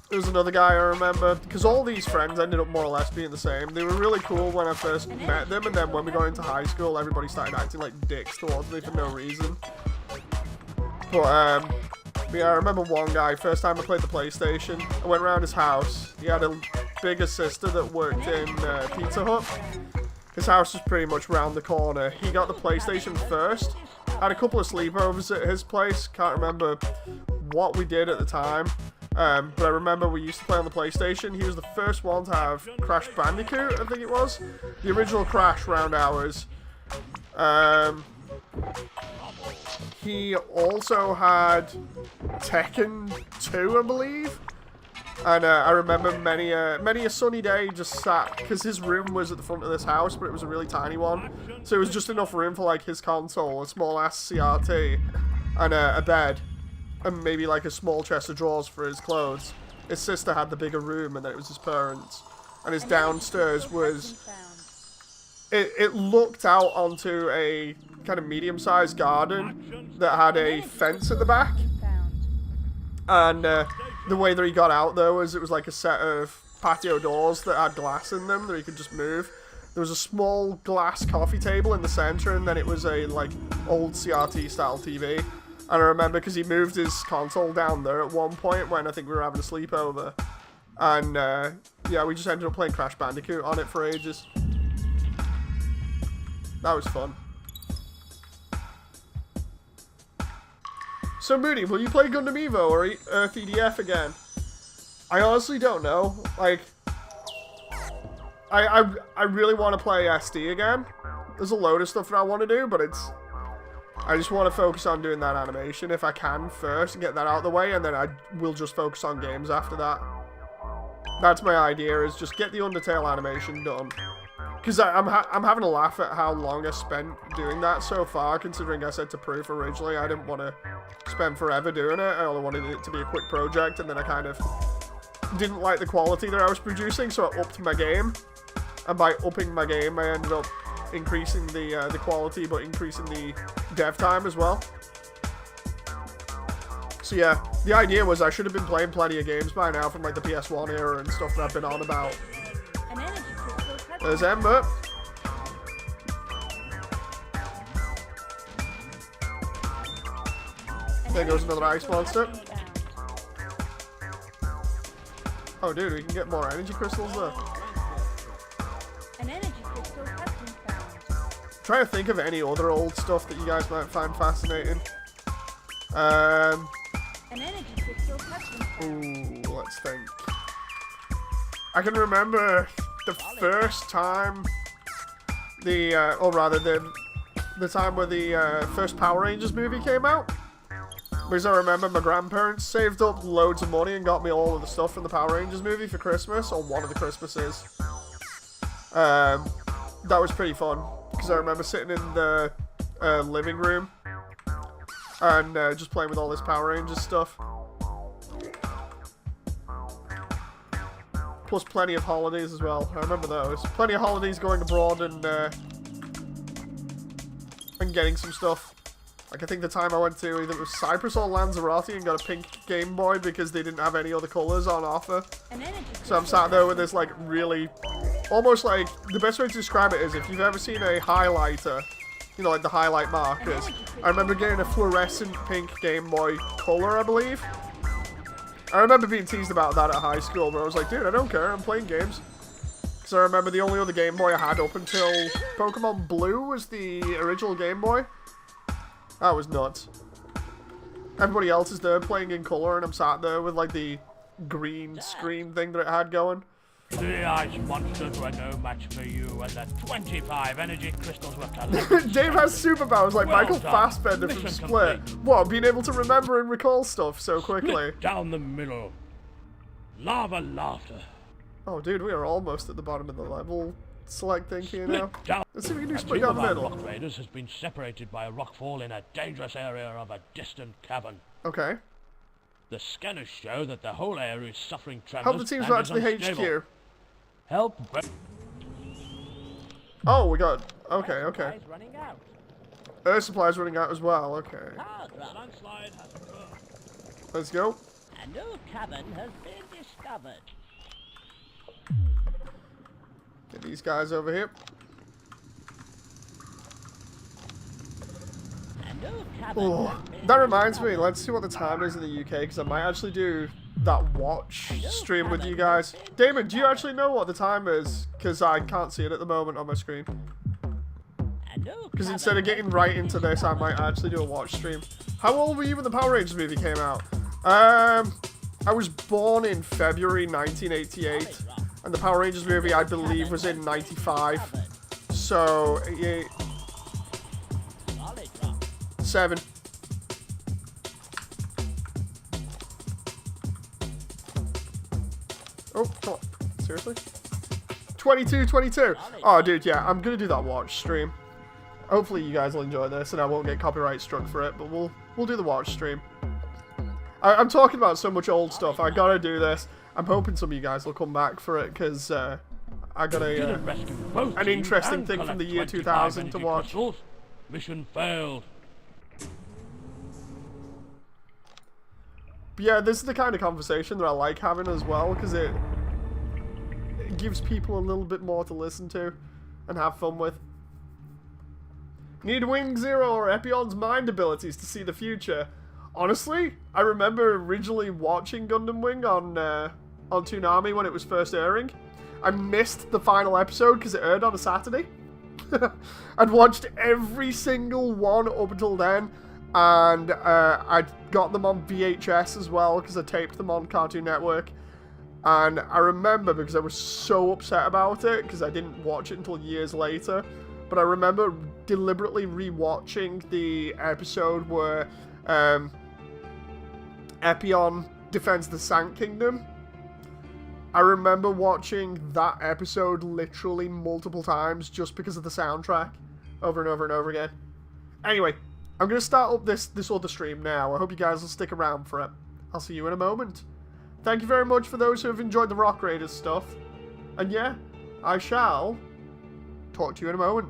There was another guy I remember, because all these friends ended up more or less being the same. They were really cool when I first met them, and then when we got into high school, everybody started acting like dicks towards me for no reason. But, yeah, I remember one guy, first time I played the PlayStation, I went around his house. He had a bigger sister that worked in Pizza Hut. His house was pretty much round the corner. He got the PlayStation first. Had a couple of sleepovers at his place. Can't remember what we did at the time. But I remember we used to play on the PlayStation. He was the first one to have Crash Bandicoot, I think it was. The original Crash round ours. He also had Tekken 2, I believe. And I remember many a sunny day just sat, because his room was at the front of this house, but it was a really tiny one. So it was just enough room for like his console, a small ass CRT, and a bed. And maybe like a small chest of drawers for his clothes. His sister had the bigger room, and then it was his parents. And his downstairs was... It looked out onto a kind of medium-sized garden that had a fence at the back. And the way that he got out, though, was it was like a set of patio doors that had glass in them that he could just move. There was a small glass coffee table in the center, and then it was a like old CRT-style TV. And I remember because he moved his console down there at one point when I think we were having a sleepover. And, yeah, we just ended up playing Crash Bandicoot on it for ages. That was fun. So, Moody, will you play Gundam Evo or Earth EDF again? I honestly don't know. Like, I really want to play SD again. There's a load of stuff that I want to do, but I just want to focus on doing that animation if I can first and get that out of the way, and then I will just focus on games after that. That's my idea, is just get the Undertale animation done. Because I'm having a laugh at how long I spent doing that so far, considering I said to Proof originally I didn't want to spend forever doing it. I only wanted it to be a quick project, and then I kind of didn't like the quality that I was producing, so I upped my game. And by upping my game, I ended up increasing the quality, but increasing the dev time as well. So yeah, the idea was I should have been playing plenty of games by now from like the PS1 era and stuff that I've been on about. There's Ember. There goes another ice monster. Oh dude, we can get more energy crystals there. Trying to think of any other old stuff that you guys might find fascinating. Ooh, let's think. I can remember the first time or rather the time where the first Power Rangers movie came out. Because I remember my grandparents saved up loads of money and got me all of the stuff from the Power Rangers movie for Christmas, or one of the Christmases. That was pretty fun. Because I remember sitting in the living room and just playing with all this Power Rangers stuff. Plus plenty of holidays as well. I remember those. Plenty of holidays going abroad and getting some stuff. Like, I think the time I went to either it was Cyprus or Lanzarote and got a pink Game Boy because they didn't have any other colours on offer. So I'm sat there with this, like, really... Almost like... The best way to describe it is if you've ever seen a highlighter, you know, like the highlight markers. I remember getting a fluorescent pink Game Boy Color, I believe. I remember being teased about that at high school, but I was like, dude, I don't care, I'm playing games. So I remember the only other Game Boy I had up until Pokemon Blue was the original Game Boy. That was nuts. Everybody else is there playing in color, and I'm sat there with like the green screen thing that it had going. The ice monsters were no match for you, and the 25 energy crystals were collected. Dave has superpowers like Well Michael done. Fassbender from Mission Split. complete. What, being able to remember and recall stuff so quickly? Split down the middle. Lava laughter. Oh, dude, we are almost at the bottom of the level select thing here now. Split down. Let's see if we can do A split team down of the our middle. rock raiders has been separated by a rockfall in a dangerous area of a distant cavern. Okay. The scanners show that the whole area is suffering tremors. Help the teams and back is to the unstable. HQ. Help. Oh, we got... Okay, okay. Supplies running out. Air supply's running out as well, okay. Cargrub. Landslide has occurred. Let's go. A new cavern has been discovered. Get these guys over here. A new cavern Oh, has been that reminds me, discovered. let's see what the time is in the UK, because I might actually do that watch stream with you guys. Damon, do you actually know what the time is? Because I can't see it at the moment on my screen. A new Because instead of cavern getting has right been into this, I might actually do a watch stream. How old were you when the Power Rangers movie came out? I was born in February 1988, and the Power Rangers movie, I believe, was in 95. So, yeah, Solid rock. 7. Oh, come on. Seriously? 22, 22. Oh, dude, yeah, I'm going to do that watch stream. Hopefully you guys will enjoy this, and I won't get copyright struck for it, but we'll do the watch stream. I'm talking about so much old stuff. I gotta do this. I'm hoping some of you guys will come back for it, because I got Didn't rescue both an teams interesting and thing from collect the year 25 2000 to energy watch. crystals. Mission failed. But yeah, this is the kind of conversation that I like having as well, because it gives people a little bit more to listen to and have fun with. Need Wing Zero or Epion's mind abilities to see the future. Honestly, I remember originally watching Gundam Wing on Toonami when it was first airing. I missed the final episode because it aired on a Saturday. I'd watched every single one up until then, and I'd got them on VHS as well because I taped them on Cartoon Network. And I remember, because I was so upset about it, because I didn't watch it until years later, but I remember deliberately rewatching the episode where Epion defends the Sand Kingdom. I remember watching that episode literally multiple times just because of the soundtrack, over and over and over again. Anyway, I'm going to start up this other stream now. I hope you guys will stick around for it. I'll see you in a moment. Thank you very much for those who have enjoyed the Rock Raiders stuff. And yeah, I shall talk to you in a moment.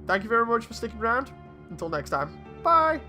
Thank you very much for sticking around. Until next time. Bye!